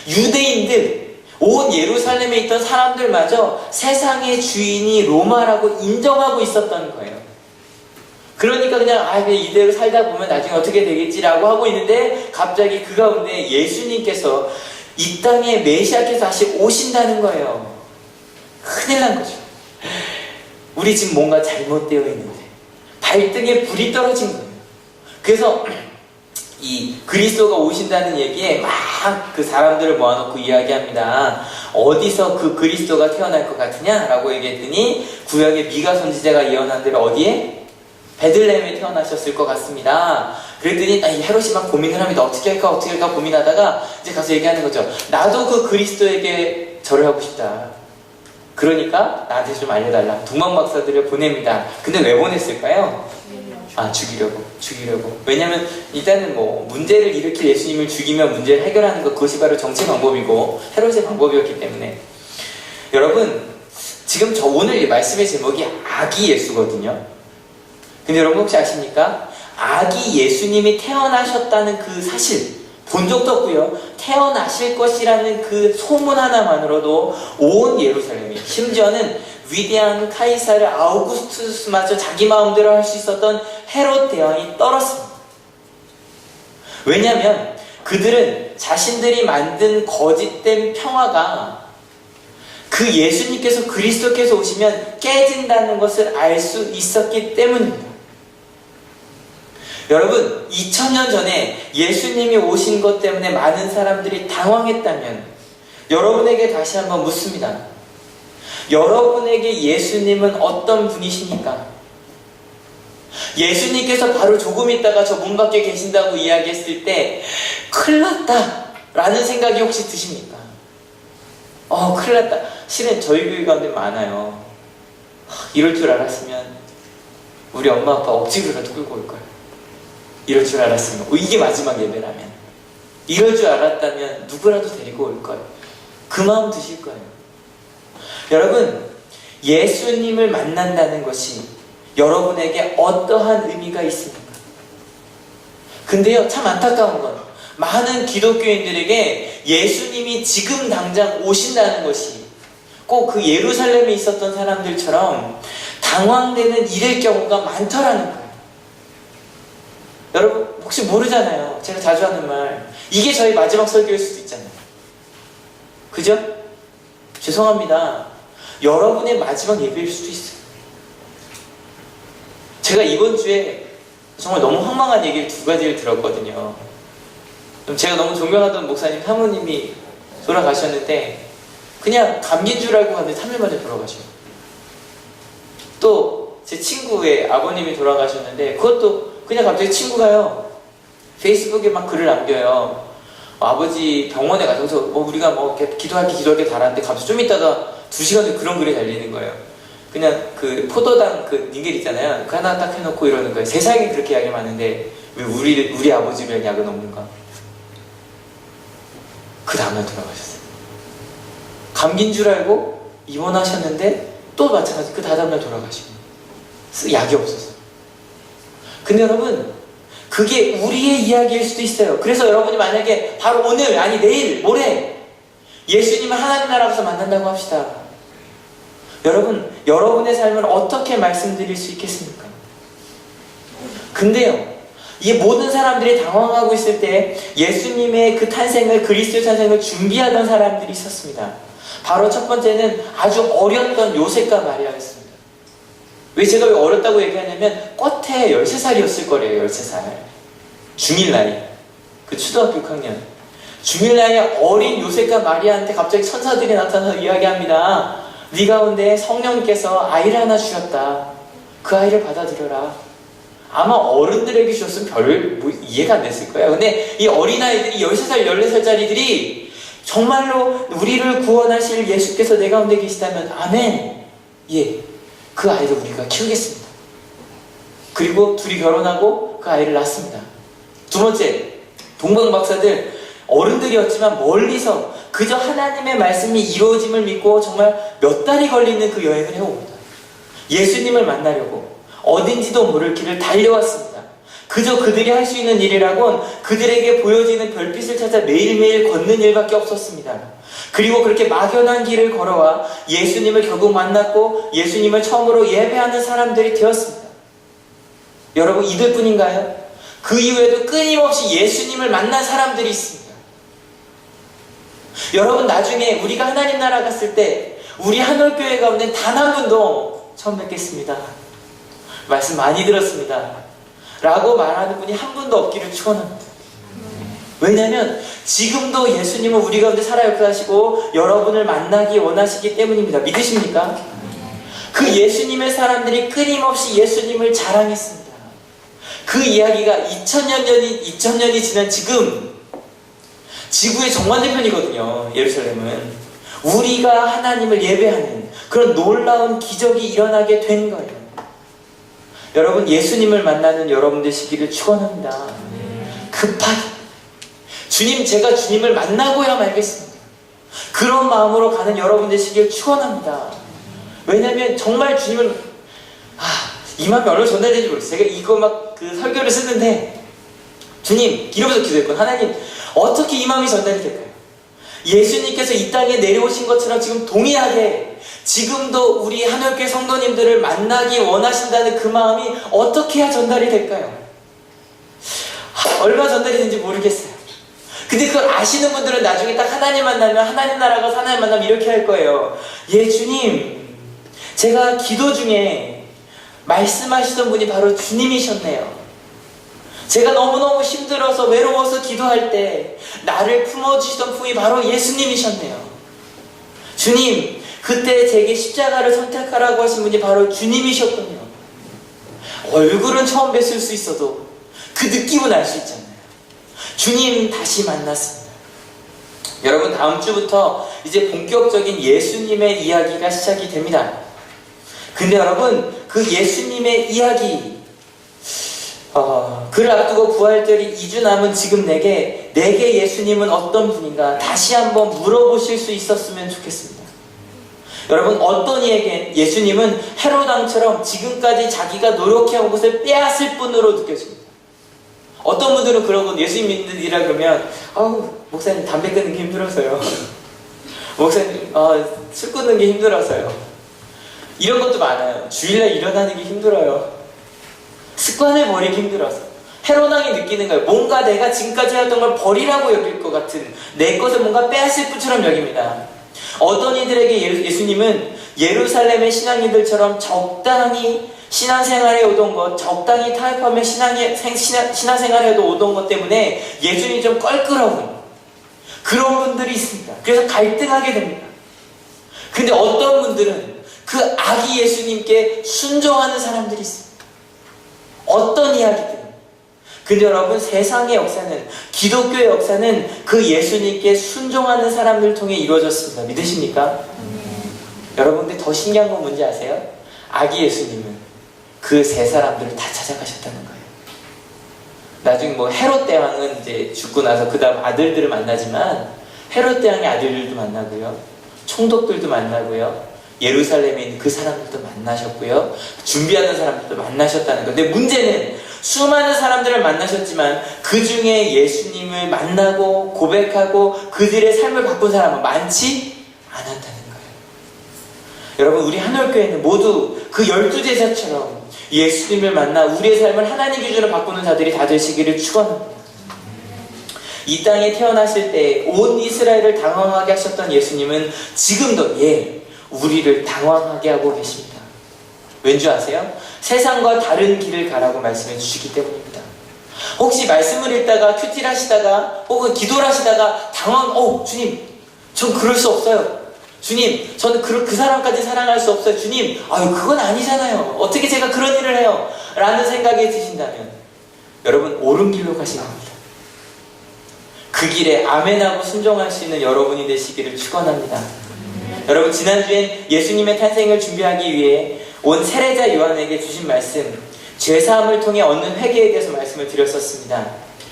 Speaker 1: 유대인들, 온 예루살렘에 있던 사람들마저 세상의 주인이 로마라고 인정하고 있었던 거예요. 그러니까 그냥 이대로 살다 보면 나중에 어떻게 되겠지라고 하고 있는데 갑자기 그 가운데 예수님께서 이 땅에 메시아께서 다시 오신다는 거예요. 큰일 난 거죠. 우리 지금 뭔가 잘못되어 있는데 발등에 불이 떨어진 거예요. 그래서 이 그리스도가 오신다는 얘기에 막 그 사람들을 모아놓고 이야기합니다. 어디서 그 그리스도가 태어날 것 같으냐? 라고 얘기했더니 구약의 미가 선지자가 예언한 대로 어디에? 베들레헴에 태어나셨을 것 같습니다. 그랬더니 이 헤롯이 막 고민을 합니다. 어떻게 할까 고민하다가 이제 가서 얘기하는 거죠. 나도 그 그리스도에게 절을 하고 싶다. 그러니까 나한테 좀 알려달라. 동방 박사들을 보냅니다. 근데 왜 보냈을까요? 죽이려고. 왜냐면 일단은 문제를 일으킬 예수님을 죽이면 문제를 해결하는 것, 그것이 바로 정치 방법이고 헤롯의 방법이었기 때문에. 여러분, 지금 오늘 이 말씀의 제목이 아기 예수거든요. 근데 여러분 혹시 아십니까? 아기 예수님이 태어나셨다는 그 사실 본 적도 없고요. 태어나실 것이라는 그 소문 하나만으로도 온 예루살렘이, 심지어는 위대한 카이사르 아우구스투스마저 자기 마음대로 할 수 있었던 헤롯 대왕이 떨었습니다. 왜냐하면 그들은 자신들이 만든 거짓된 평화가 그 예수님께서 그리스도께서 오시면 깨진다는 것을 알 수 있었기 때문입니다. 여러분, 2000년 전에 예수님이 오신 것 때문에 많은 사람들이 당황했다면 여러분에게 다시 한번 묻습니다. 여러분에게 예수님은 어떤 분이십니까? 예수님께서 바로 조금 있다가 저 문 밖에 계신다고 이야기했을 때 큰일 났다 라는 생각이 혹시 드십니까? 큰일 났다. 실은 저희 교회 가운데 많아요. 이럴 줄 알았으면 우리 엄마 아빠 억지로라도 끌고 올 거예요. 이럴 줄 알았으면, 이게 마지막 예배라면, 이럴 줄 알았다면 누구라도 데리고 올 거예요. 그 마음 드실 거예요. 여러분, 예수님을 만난다는 것이 여러분에게 어떠한 의미가 있습니까? 근데요, 참 안타까운 건 많은 기독교인들에게 예수님이 지금 당장 오신다는 것이 꼭 그 예루살렘에 있었던 사람들처럼 당황되는 일일 경우가 많더라는 거예요. 여러분 혹시 모르잖아요. 제가 자주 하는 말, 이게 저희 마지막 설교일 수도 있잖아요. 그죠? 죄송합니다. 여러분의 마지막 예배일 수도 있어요. 제가 이번 주에 정말 너무 황망한 얘기를 2가지를 들었거든요. 제가 너무 존경하던 목사님 사모님이 돌아가셨는데 그냥 감기인 줄 알고 갔는데 3일 만에 돌아가셔요. 또 제 친구의 아버님이 돌아가셨는데 그것도 그냥 갑자기 친구가요, 페이스북에 막 글을 남겨요. 아버지 병원에 가셔서 우리가 기도할 게 달았는데 갑자기 좀 있다가 2시간 뒤에 그런 글이 달리는 거예요. 그냥 그 포도당 그 닌겔 있잖아요. 그 하나 딱 해놓고 이러는 거예요. 세상에 그렇게 약이 많은데 왜 우리 아버지를 약은 없는가? 그 다음날 돌아가셨어요. 감기인 줄 알고 입원하셨는데 또 마찬가지 그 다음날 돌아가시고 약이 없었어요. 근데 여러분, 그게 우리의 이야기일 수도 있어요. 그래서 여러분이 만약에 바로 오늘, 아니 내일, 모레 예수님을 하나님 나라 가서 만난다고 합시다. 여러분, 여러분의 삶을 어떻게 말씀드릴 수 있겠습니까? 근데요, 이 모든 사람들이 당황하고 있을 때 예수님의 그 탄생을, 그리스도의 탄생을 준비하던 사람들이 있었습니다. 바로 첫 번째는 아주 어렸던 요셉과 마리아였습니다. 왜 제가 왜 어렸다고 얘기하냐면 껏해 13살이었을 거래요. 13살. 중1 나이. 그 초등학교 6학년. 중1 나이에 어린 요셉과 마리아한테 갑자기 천사들이 나타나서 이야기합니다. 네 가운데 성령께서 아이를 하나 주셨다. 그 아이를 받아들여라. 아마 어른들에게 주셨으면 별 이해가 안 됐을 거예요. 근데 이 어린아이들이 13살, 14살짜리들이 정말로 우리를 구원하실 예수께서 내 가운데 계시다면 아멘. 예. 그 아이를 우리가 키우겠습니다. 그리고 둘이 결혼하고 그 아이를 낳습니다. 두 번째, 동방 박사들 어른들이었지만 멀리서 그저 하나님의 말씀이 이루어짐을 믿고 정말 몇 달이 걸리는 그 여행을 해옵니다. 예수님을 만나려고 어딘지도 모를 길을 달려왔습니다. 그저 그들이 할 수 있는 일이라곤 그들에게 보여지는 별빛을 찾아 매일매일 걷는 일밖에 없었습니다. 그리고 그렇게 막연한 길을 걸어와 예수님을 결국 만났고 예수님을 처음으로 예배하는 사람들이 되었습니다. 여러분, 이들뿐인가요? 그 이후에도 끊임없이 예수님을 만난 사람들이 있습니다. 여러분, 나중에 우리가 하나님 나라 갔을 때 우리 한올교회 가운데 단 한 분도 처음 뵙겠습니다, 말씀 많이 들었습니다 라고 말하는 분이 한 분도 없기를 축원합니다. 왜냐하면 지금도 예수님은 우리 가운데 살아 역사하시고 여러분을 만나기 원하시기 때문입니다. 믿으십니까? 그 예수님의 사람들이 끊임없이 예수님을 자랑했습니다. 그 이야기가 2000년이 지난 지금 지구의 정반대편이거든요. 예루살렘은 우리가 하나님을 예배하는 그런 놀라운 기적이 일어나게 된 거예요. 여러분, 예수님을 만나는 여러분 되시기를 축원합니다. 급하게 주님, 제가 주님을 만나고야 말겠습니다, 그런 마음으로 가는 여러분 되시기를 축원합니다. 왜냐하면 정말 주님을 이 마음이 얼마나 전달되는지 모르겠어요. 제가 이거 막 그 설교를 쓰는데 주님 이러면서 기도했거든요. 하나님, 어떻게 이 마음이 전달이 될까요? 예수님께서 이 땅에 내려오신 것처럼 지금 동일하게 지금도 우리 한올교회 성도님들을 만나기 원하신다는 그 마음이 어떻게 해야 전달이 될까요? 얼마 전달이 되는지 모르겠어요. 근데 그걸 아시는 분들은 나중에 딱 하나님 만나면, 하나님 나라가 하나님 만나면 이렇게 할 거예요. 예, 주님, 제가 기도 중에 말씀하시던 분이 바로 주님이셨네요. 제가 너무너무 힘들어서 외로워서 기도할 때 나를 품어주시던 분이 바로 예수님이셨네요. 주님, 그때 제게 십자가를 선택하라고 하신 분이 바로 주님이셨군요. 얼굴은 처음 뵀을 수 있어도 그 느낌은 알 수 있잖아요. 주님, 다시 만났습니다. 여러분, 다음 주부터 이제 본격적인 예수님의 이야기가 시작이 됩니다. 근데 여러분, 그 예수님의 이야기, 그를 앞두고 부활절이 2주 남은 지금 내게 예수님은 어떤 분인가 다시 한번 물어보실 수 있었으면 좋겠습니다. 여러분, 어떤 이에겐 예수님은 헤롯 왕처럼 지금까지 자기가 노력해온 것을 빼앗을 분으로 느껴집니다. 어떤 분들은 그러고 예수님 믿는이라 그러면 목사님 담배 끊는 게 힘들어서요. 목사님 술 끊는 게 힘들어서요. 이런 것도 많아요. 주일날 일어나는 게 힘들어요. 습관을 버리기 힘들어서. 헤롯 왕이 느끼는 거예요. 뭔가 내가 지금까지 해왔던 걸 버리라고 여길 것 같은, 내 것을 뭔가 빼앗을 뿐처럼 여깁니다. 어떤 이들에게 예수님은 예루살렘의 신앙인들처럼 적당히 신앙생활에 오던 것, 적당히 타협하며 신앙생활에 오던 것 때문에 예수님이 좀 껄끄러운 그런 분들이 있습니다. 그래서 갈등하게 됩니다. 근데 어떤 분들은 그 아기 예수님께 순종하는 사람들이 있습니다. 어떤 이야기든. 근데 여러분, 세상의 역사는, 기독교의 역사는 그 예수님께 순종하는 사람들 통해 이루어졌습니다. 믿으십니까? 여러분, 근데 더 신기한 건 뭔지 아세요? 아기 예수님은 그 세 사람들을 다 찾아가셨다는 거예요. 나중에 헤롯 대왕은 이제 죽고 나서 그 다음 아들들을 만나지만, 헤롯 대왕의 아들들도 만나고요, 총독들도 만나고요, 예루살렘에 있는 그 사람들도 만나셨고요, 준비하는 사람들도 만나셨다는 거예요. 근데 문제는 수많은 사람들을 만나셨지만 그 중에 예수님을 만나고 고백하고 그들의 삶을 바꾼 사람은 많지 않았다는 거예요. 여러분, 우리 한올교회는 모두 그 12제자처럼 예수님을 만나 우리의 삶을 하나님 기준으로 바꾸는 자들이 다 되시기를 축원합니다. 이 땅에 태어나실 때 온 이스라엘을 당황하게 하셨던 예수님은 지금도 우리를 당황하게 하고 계십니다. 왠지 아세요? 세상과 다른 길을 가라고 말씀해 주시기 때문입니다. 혹시 말씀을 읽다가 큐티를 하시다가 혹은 기도를 하시다가 주님, 전 그럴 수 없어요. 주님, 저는 그 사람까지 사랑할 수 없어요. 주님, 그건 아니잖아요. 어떻게 제가 그런 일을 해요? 라는 생각이 드신다면 여러분, 옳은 길로 가시는 겁니다. 그 길에 아멘하고 순종할 수 있는 여러분이 되시기를 축원합니다. 여러분, 지난주엔 예수님의 탄생을 준비하기 위해 온 세례자 요한에게 주신 말씀, 죄사함을 통해 얻는 회개에 대해서 말씀을 드렸었습니다.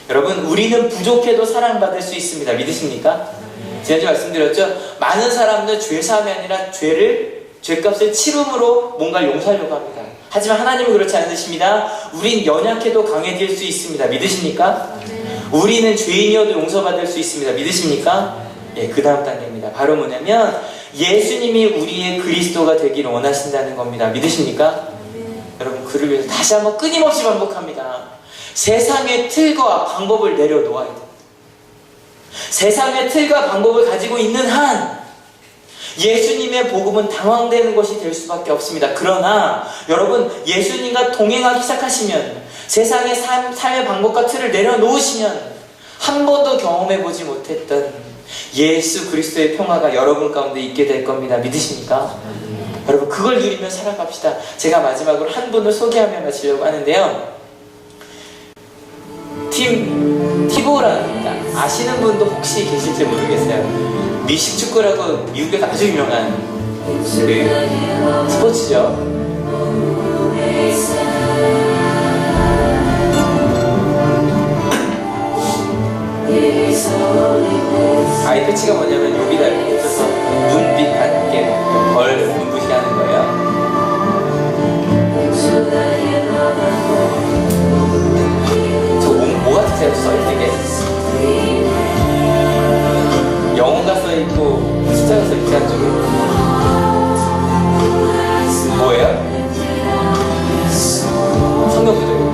Speaker 1: 여러분, 우리는 부족해도 사랑받을 수 있습니다. 믿으십니까? 지난주에 말씀드렸죠? 많은 사람들은 죄사함이 아니라 죄값을 치름으로 뭔가 용서하려고 합니다. 하지만 하나님은 그렇지 않으십니다. 우린 연약해도 강해질 수 있습니다. 믿으십니까? 우리는 죄인이어도 용서받을 수 있습니다. 믿으십니까? 그 다음 단계입니다. 바로 뭐냐면 예수님이 우리의 그리스도가 되기를 원하신다는 겁니다. 믿으십니까? 여러분, 그를 위해서 다시 한번 끊임없이 반복합니다. 세상의 틀과 방법을 내려놓아야 됩니다. 세상의 틀과 방법을 가지고 있는 한 예수님의 복음은 당황되는 것이 될 수밖에 없습니다. 그러나 여러분, 예수님과 동행하기 시작하시면, 세상의 삶의 방법과 틀을 내려놓으시면 한 번도 경험해보지 못했던 예수 그리스도의 평화가 여러분 가운데 있게 될 겁니다. 믿으십니까? 여러분, 그걸 누리며 살아갑시다. 제가 마지막으로 한 분을 소개하며 마치려고 하는데요. 팀 티보라입니다. 아시는 분도 혹시 계실지 모르겠어요. 미식축구라고 미국에서 아주 유명한 그 스포츠죠. 아이패치가 뭐냐면 여기다 이렇게 붙여서 눈빛 같게 벌 눈부시게 하는 거예요. 저 뭐 같으세요? 써있는 게? 영어가 써있고 숫자가 써있지 한쪽에. 뭐예요? 성경 구절이에요.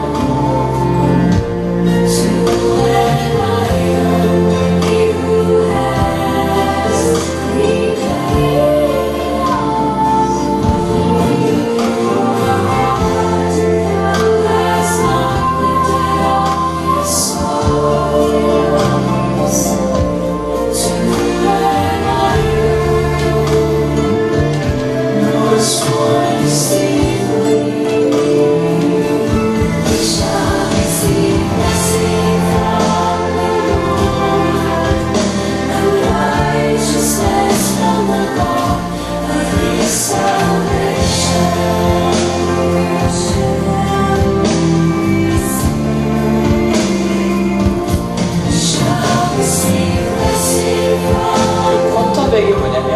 Speaker 1: 쿼터백이 뭐냐면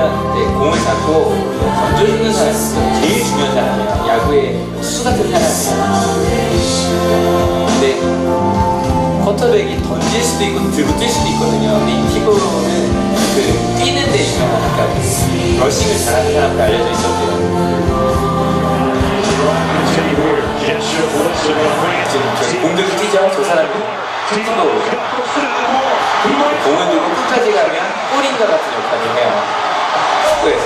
Speaker 1: 공을 잡고 던져주는 사람이 제일 중요한 사람이에요. 야구의 투수 같은 사람이에요. 근데 쿼터백이 던질 수도 있고 들고 뛸 수도 있거든요. 근데 이 티보는 그 뛰는 데 유명한, 그러니까 러싱을 잘하는 사람도 알려져 있었대요. 지금 저기 공 들고 뛰죠? 저 사람이 티보로 공을 들고 끝까지 가면 골인과 같은 역할을 해요. 축구에서.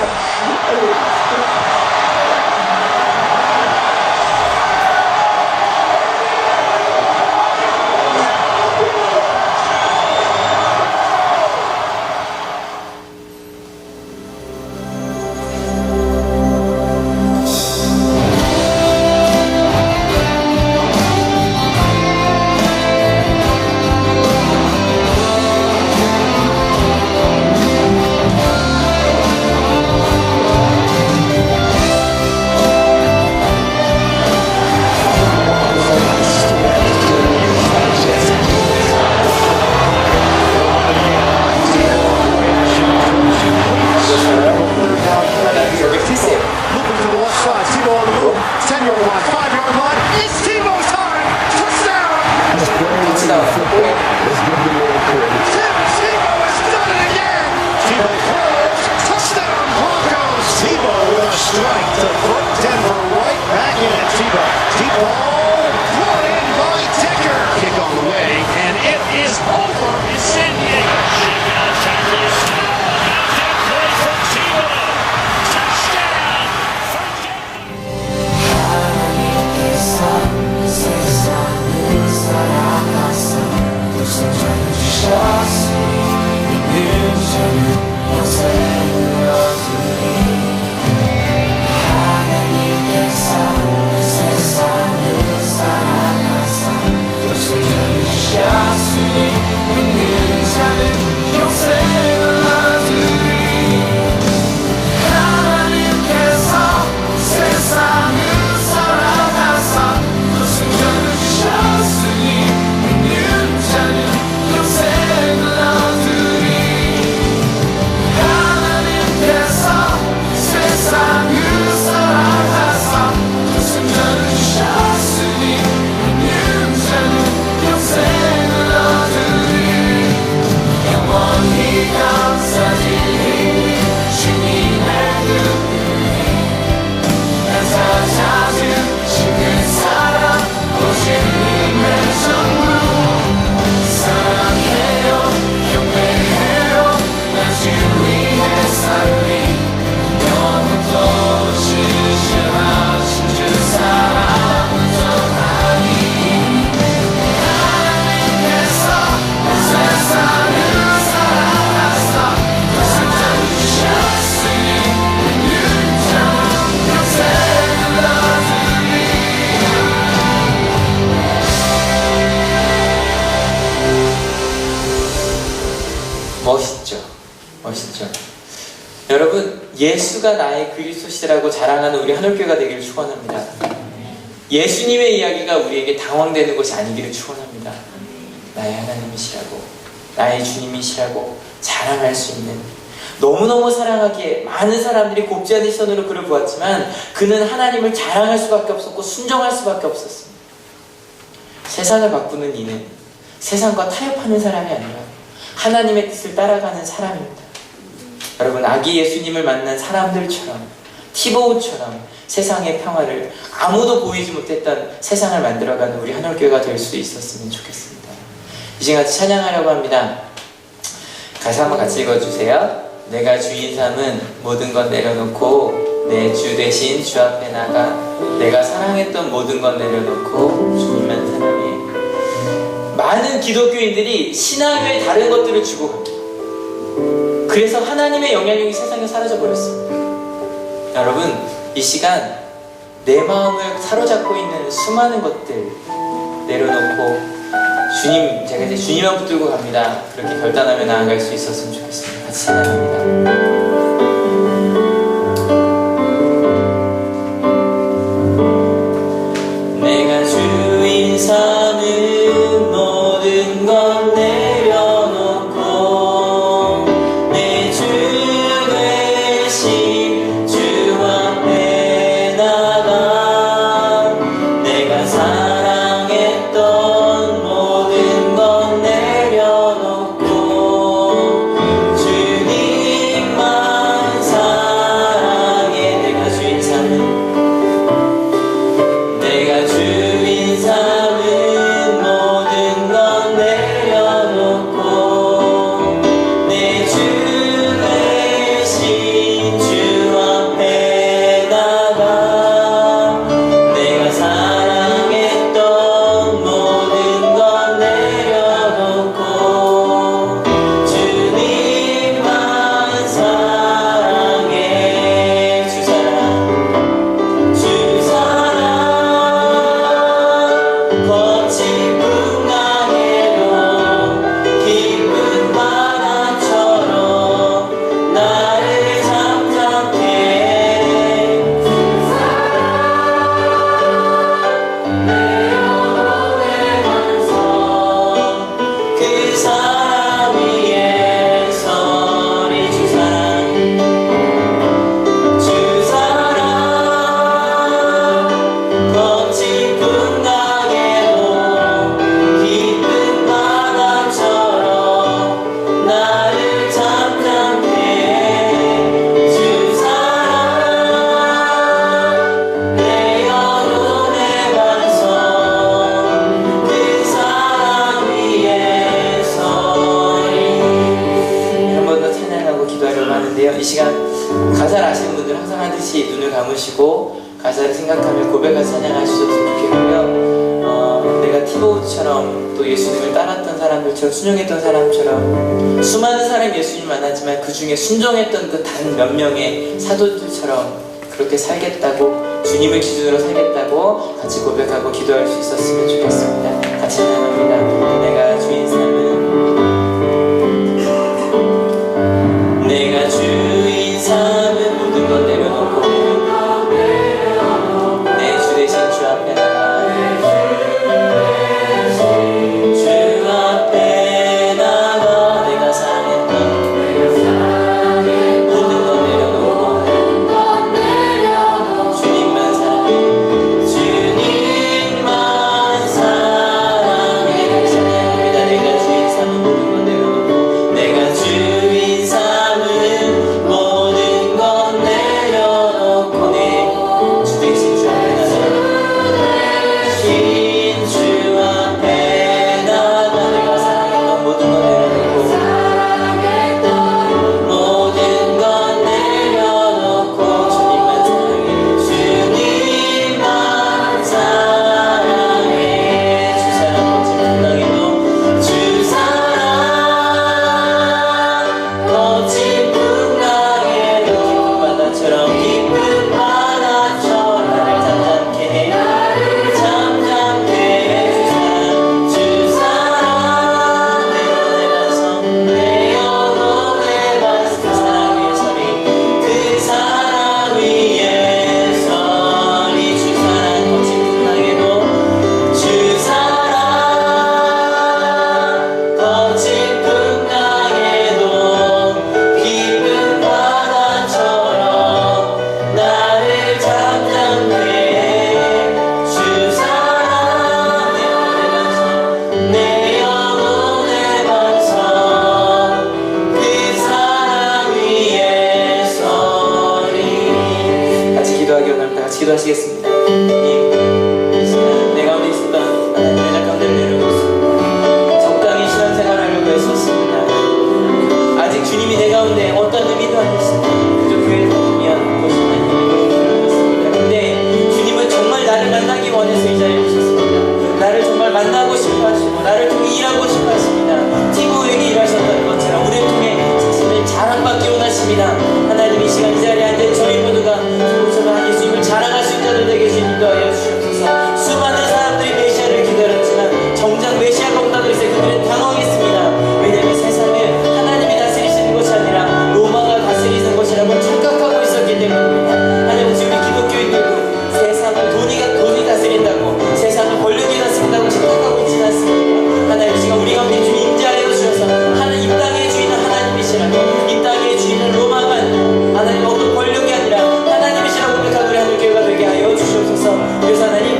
Speaker 2: 영생을 얻으리
Speaker 1: 여러분, 예수가 나의 그리스도시라고 자랑하는 우리 하늘교회가 되기를 축원합니다. 예수님의 이야기가 우리에게 당황되는 것이 아니기를 축원합니다. 나의 하나님이시라고, 나의 주님이시라고 자랑할 수 있는, 너무너무 사랑하기에 많은 사람들이 곱지 않은 시선으로 그를 보았지만 그는 하나님을 자랑할 수밖에 없었고 순종할 수밖에 없었습니다. 세상을 바꾸는 이는 세상과 타협하는 사람이 아니라 하나님의 뜻을 따라가는 사람입니다. 여러분, 아기 예수님을 만난 사람들처럼, 티보우처럼 세상의 평화를 아무도 보이지 못했던 세상을 만들어가는 우리 하늘교회가 될 수 있었으면 좋겠습니다. 이 시간 같이 찬양하려고 합니다. 가사 한번 같이 읽어주세요. 내가 주인 삼은 모든 것 내려놓고 내 주 대신 주 앞에 나가, 내가 사랑했던 모든 것 내려놓고 주님만 사랑해. 많은 기독교인들이 신앙의 다른 것들을 주고 갑니다. 그래서 하나님의 영향력이 세상에 사라져버렸습니다. 여러분, 이 시간 내 마음을 사로잡고 있는 수많은 것들 내려놓고 주님, 제가 이제 주님만 붙들고 갑니다. 그렇게 결단하며 나아갈 수 있었으면 좋겠습니다. 같이 찬양합니다. 내가 주인 삼은 모든 것 내려놓고 내 주 대신 주 앞에 나가, 내가 사랑했던 모든 것 내려놓고 주님만 사랑해. 내가 주인 삼은 모든 것 내려놓고 내 주 대신 주 앞에 나가, 내가 사랑했던 모든 것 내려놓고 주님만 사랑해. 주 사랑, 주 사랑, 거친 풍랑에도 깊은 바다처럼 나를 잠잠케 그 사랑 내어보내면서 그 사랑 위에 서리. 주 사랑, 주 사랑, 거친 풍랑에도 깊은 바다처럼 나를 잠잠케 주 사랑 내 영혼의 반석 그 사랑 위에 서리. 한 번 더 찬양하고 기도하려고 하는데요, 이 시간 가사를 아시는 분들 항상 하듯이 눈을 감으시고 가사를 생각하며 고백하며 찬양하셨으면 좋겠고요. 내가 티보우처럼 또 예수님을 따랐던 사람들처럼, 순종했던 사람처럼, 수많은 사람이 예수님 만나지만 그 중에 순종했던 그 단 몇 명의 사도들처럼 그렇게 살겠다고, 주님을 기준으로 살겠다고 같이 고백하고 기도할 수 있었으면 좋겠습니다. 같이 찬양합니다. 내가 주인 삼은, 내가 주인 삼은 모든 것 내려놓고 내 주 대신 주 앞에 나가, 주 앞에 나가, 내가 사랑했던 모든 것 내려놓고 주님만 사랑해. 주님만 사랑해. 기도하시겠습니다. 주님, 이 시간 내 가운데 있었던 하나님의 작감들을 내려놓습니다. 적당히 신앙생활을 하려고 했었습니다. 아직 주님이 내 가운데 어떤 의미도 안 했습니다. 그저 교회에서 보면 것이 하나님의 필요했습니다. 근데 주님은 정말 나를 만나기 원해서 이 자리에 오셨습니다. 나를 정말 만나고 싶어 하시고 나를 통해 일하고 싶어 하십니다. 티모에게 일하셨던 것처럼 우리를 통해 자신을 자랑받기 원하십니다. 하나님 이 시간 이 자리에 앉은 저희 모두가 저처럼 예수님을 자랑할 수 있는 자들 되게 주님 인도하여 주시옵소서. 수많은 사람들이 메시아를 기다렸지만 정작 메시아가 온다고 해서 그들은 당황했습니다. 왜냐하면 세상을 하나님이 다스리시는 것이 아니라 로마가 다스리는 것이라고 착각하고 있었기 때문입니다. 하나님 지금 기독교인들도 세상을 돈이 다스린다고 세상을 권력이 다스린다고 착각하고 있지는 않습니다. 하나님 이 시간 우리 가운데 주님 임재하여 주셔서 하나님 이 땅의 주인은 하나님이시라고 이 땅의 주인은 로마가 아니라 하나님 어떤 권력이 아니라 하나님이시라고 고백하는 우리 하늘교회가 되게 하여 주시옵소서. 그래서 하나님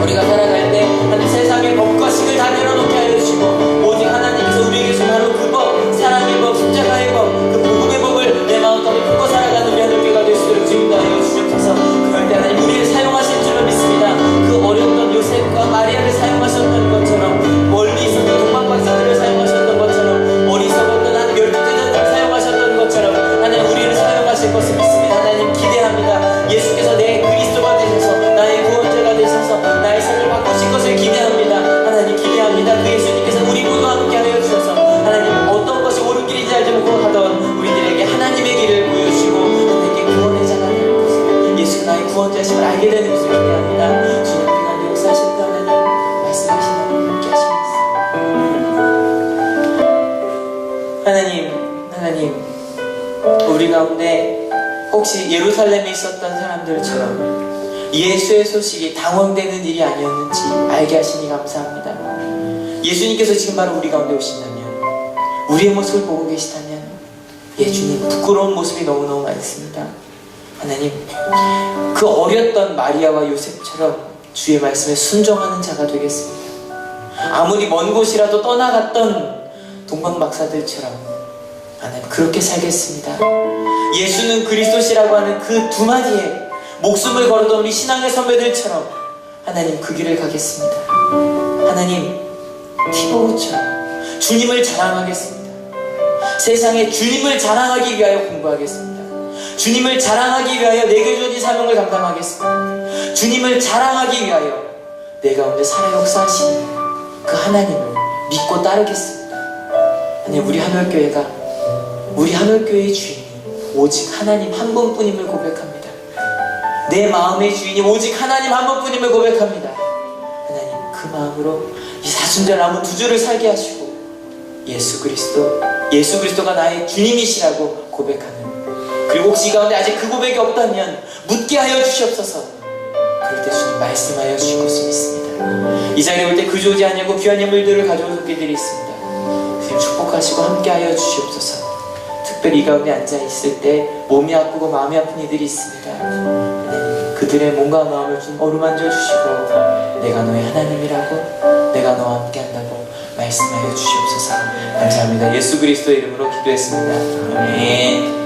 Speaker 1: 우리가 살아갈 때 하나님 세상의 법과 식을 다 내려놓게 하여 주시고 오직 하나님께서 우리에게 준 바로 그 법, 사랑의 법, 십자가의 법, 그 복음의 법을 내 마음속에 품고 살아가는 우리 하늘교회가 될 수 있도록 주님도 하여 주시옵소서. 그럴 때 하나님 우리를 사용하실 줄로 믿습니다. 그 어려웠던 요셉과 마리아를 사용하셨던 것처럼 멀리 있었던 동방박사들을 사용하셨던 것처럼 어리석었던 한 12제자들을 사용하셨던 것처럼 하나님 우리를 사용하실 것을 믿습니다. 하나님 기대합니다. 예수께서 내 그리스도가 되셔서 나의 구원자가 되셔서 나의 삶을 바꾸실 것을 기대합니다. 하나님 기대합니다. 그 예수님께서 우리 모두와 함께 하여 주셔서 하나님 어떤 것이 옳은 길인지 알지 못하던 우리들에게 하나님의 길을 보여주시고 하나님께 구원의 자가 되는 것을 예수가 나의 구원자심을 알게 되는 것을 기대합니다. 주님 우리 가운데 역사하시는 하나님 말씀하시는 하나님 함께 하시겠습니다. 하나님 우리 가운데 혹시 예루살렘에 있었던 사람들처럼 예수의 소식이 당황되는 일이 아니었는지 알게 하시니 감사합니다. 예수님께서 지금 바로 우리 가운데 오신다면 우리의 모습을 보고 계시다면 주님 부끄러운 모습이 너무너무 많습니다. 하나님 그 어렸던 마리아와 요셉처럼 주의 말씀에 순종하는 자가 되겠습니다. 아무리 먼 곳이라도 떠나갔던 동방박사들처럼 하나님 그렇게 살겠습니다. 예수는 그리스도시라고 하는 그 두 마디에 목숨을 걸었던 우리 신앙의 선배들처럼 하나님 그 길을 가겠습니다. 하나님 티모처럼 주님을 자랑하겠습니다. 세상에 주님을 자랑하기 위하여 공부하겠습니다. 주님을 자랑하기 위하여 내게 주어진 사명을 감당하겠습니다. 주님을 자랑하기 위하여 내 가운데 살아 역사하시는 그 하나님을 믿고 따르겠습니다. 하나님 우리 하늘교회의 주인이 오직 하나님 한 분뿐임을 고백합니다. 내 마음의 주인이 오직 하나님 한 분뿐임을 고백합니다. 하나님 그 마음으로 이 사순절 남은 두 주를 살게 하시고 예수 그리스도가 나의 주님이시라고 고백하는 그리고 혹시 이 가운데 아직 그 고백이 없다면 묻게 하여 주시옵소서. 그럴 때 주님 말씀하여 주실 것을 믿습니다. 이 자리에 올 때 그저오지 아니하고 귀한 예물들을 가져온 손길들이 있습니다. 주님 축복하시고 함께하여 주시옵소서. 특별히 이 가운데 앉아있을 때 몸이 아프고 마음이 아픈 이들이 있습니다. 하나님 그들의 몸과 마음을 좀 어루만져 주시고 내가 너의 하나님이라고 내가 너와 함께 한다고 말씀하여 주시옵소서. 감사합니다. 예수 그리스도의 이름으로 기도했습니다. 아멘.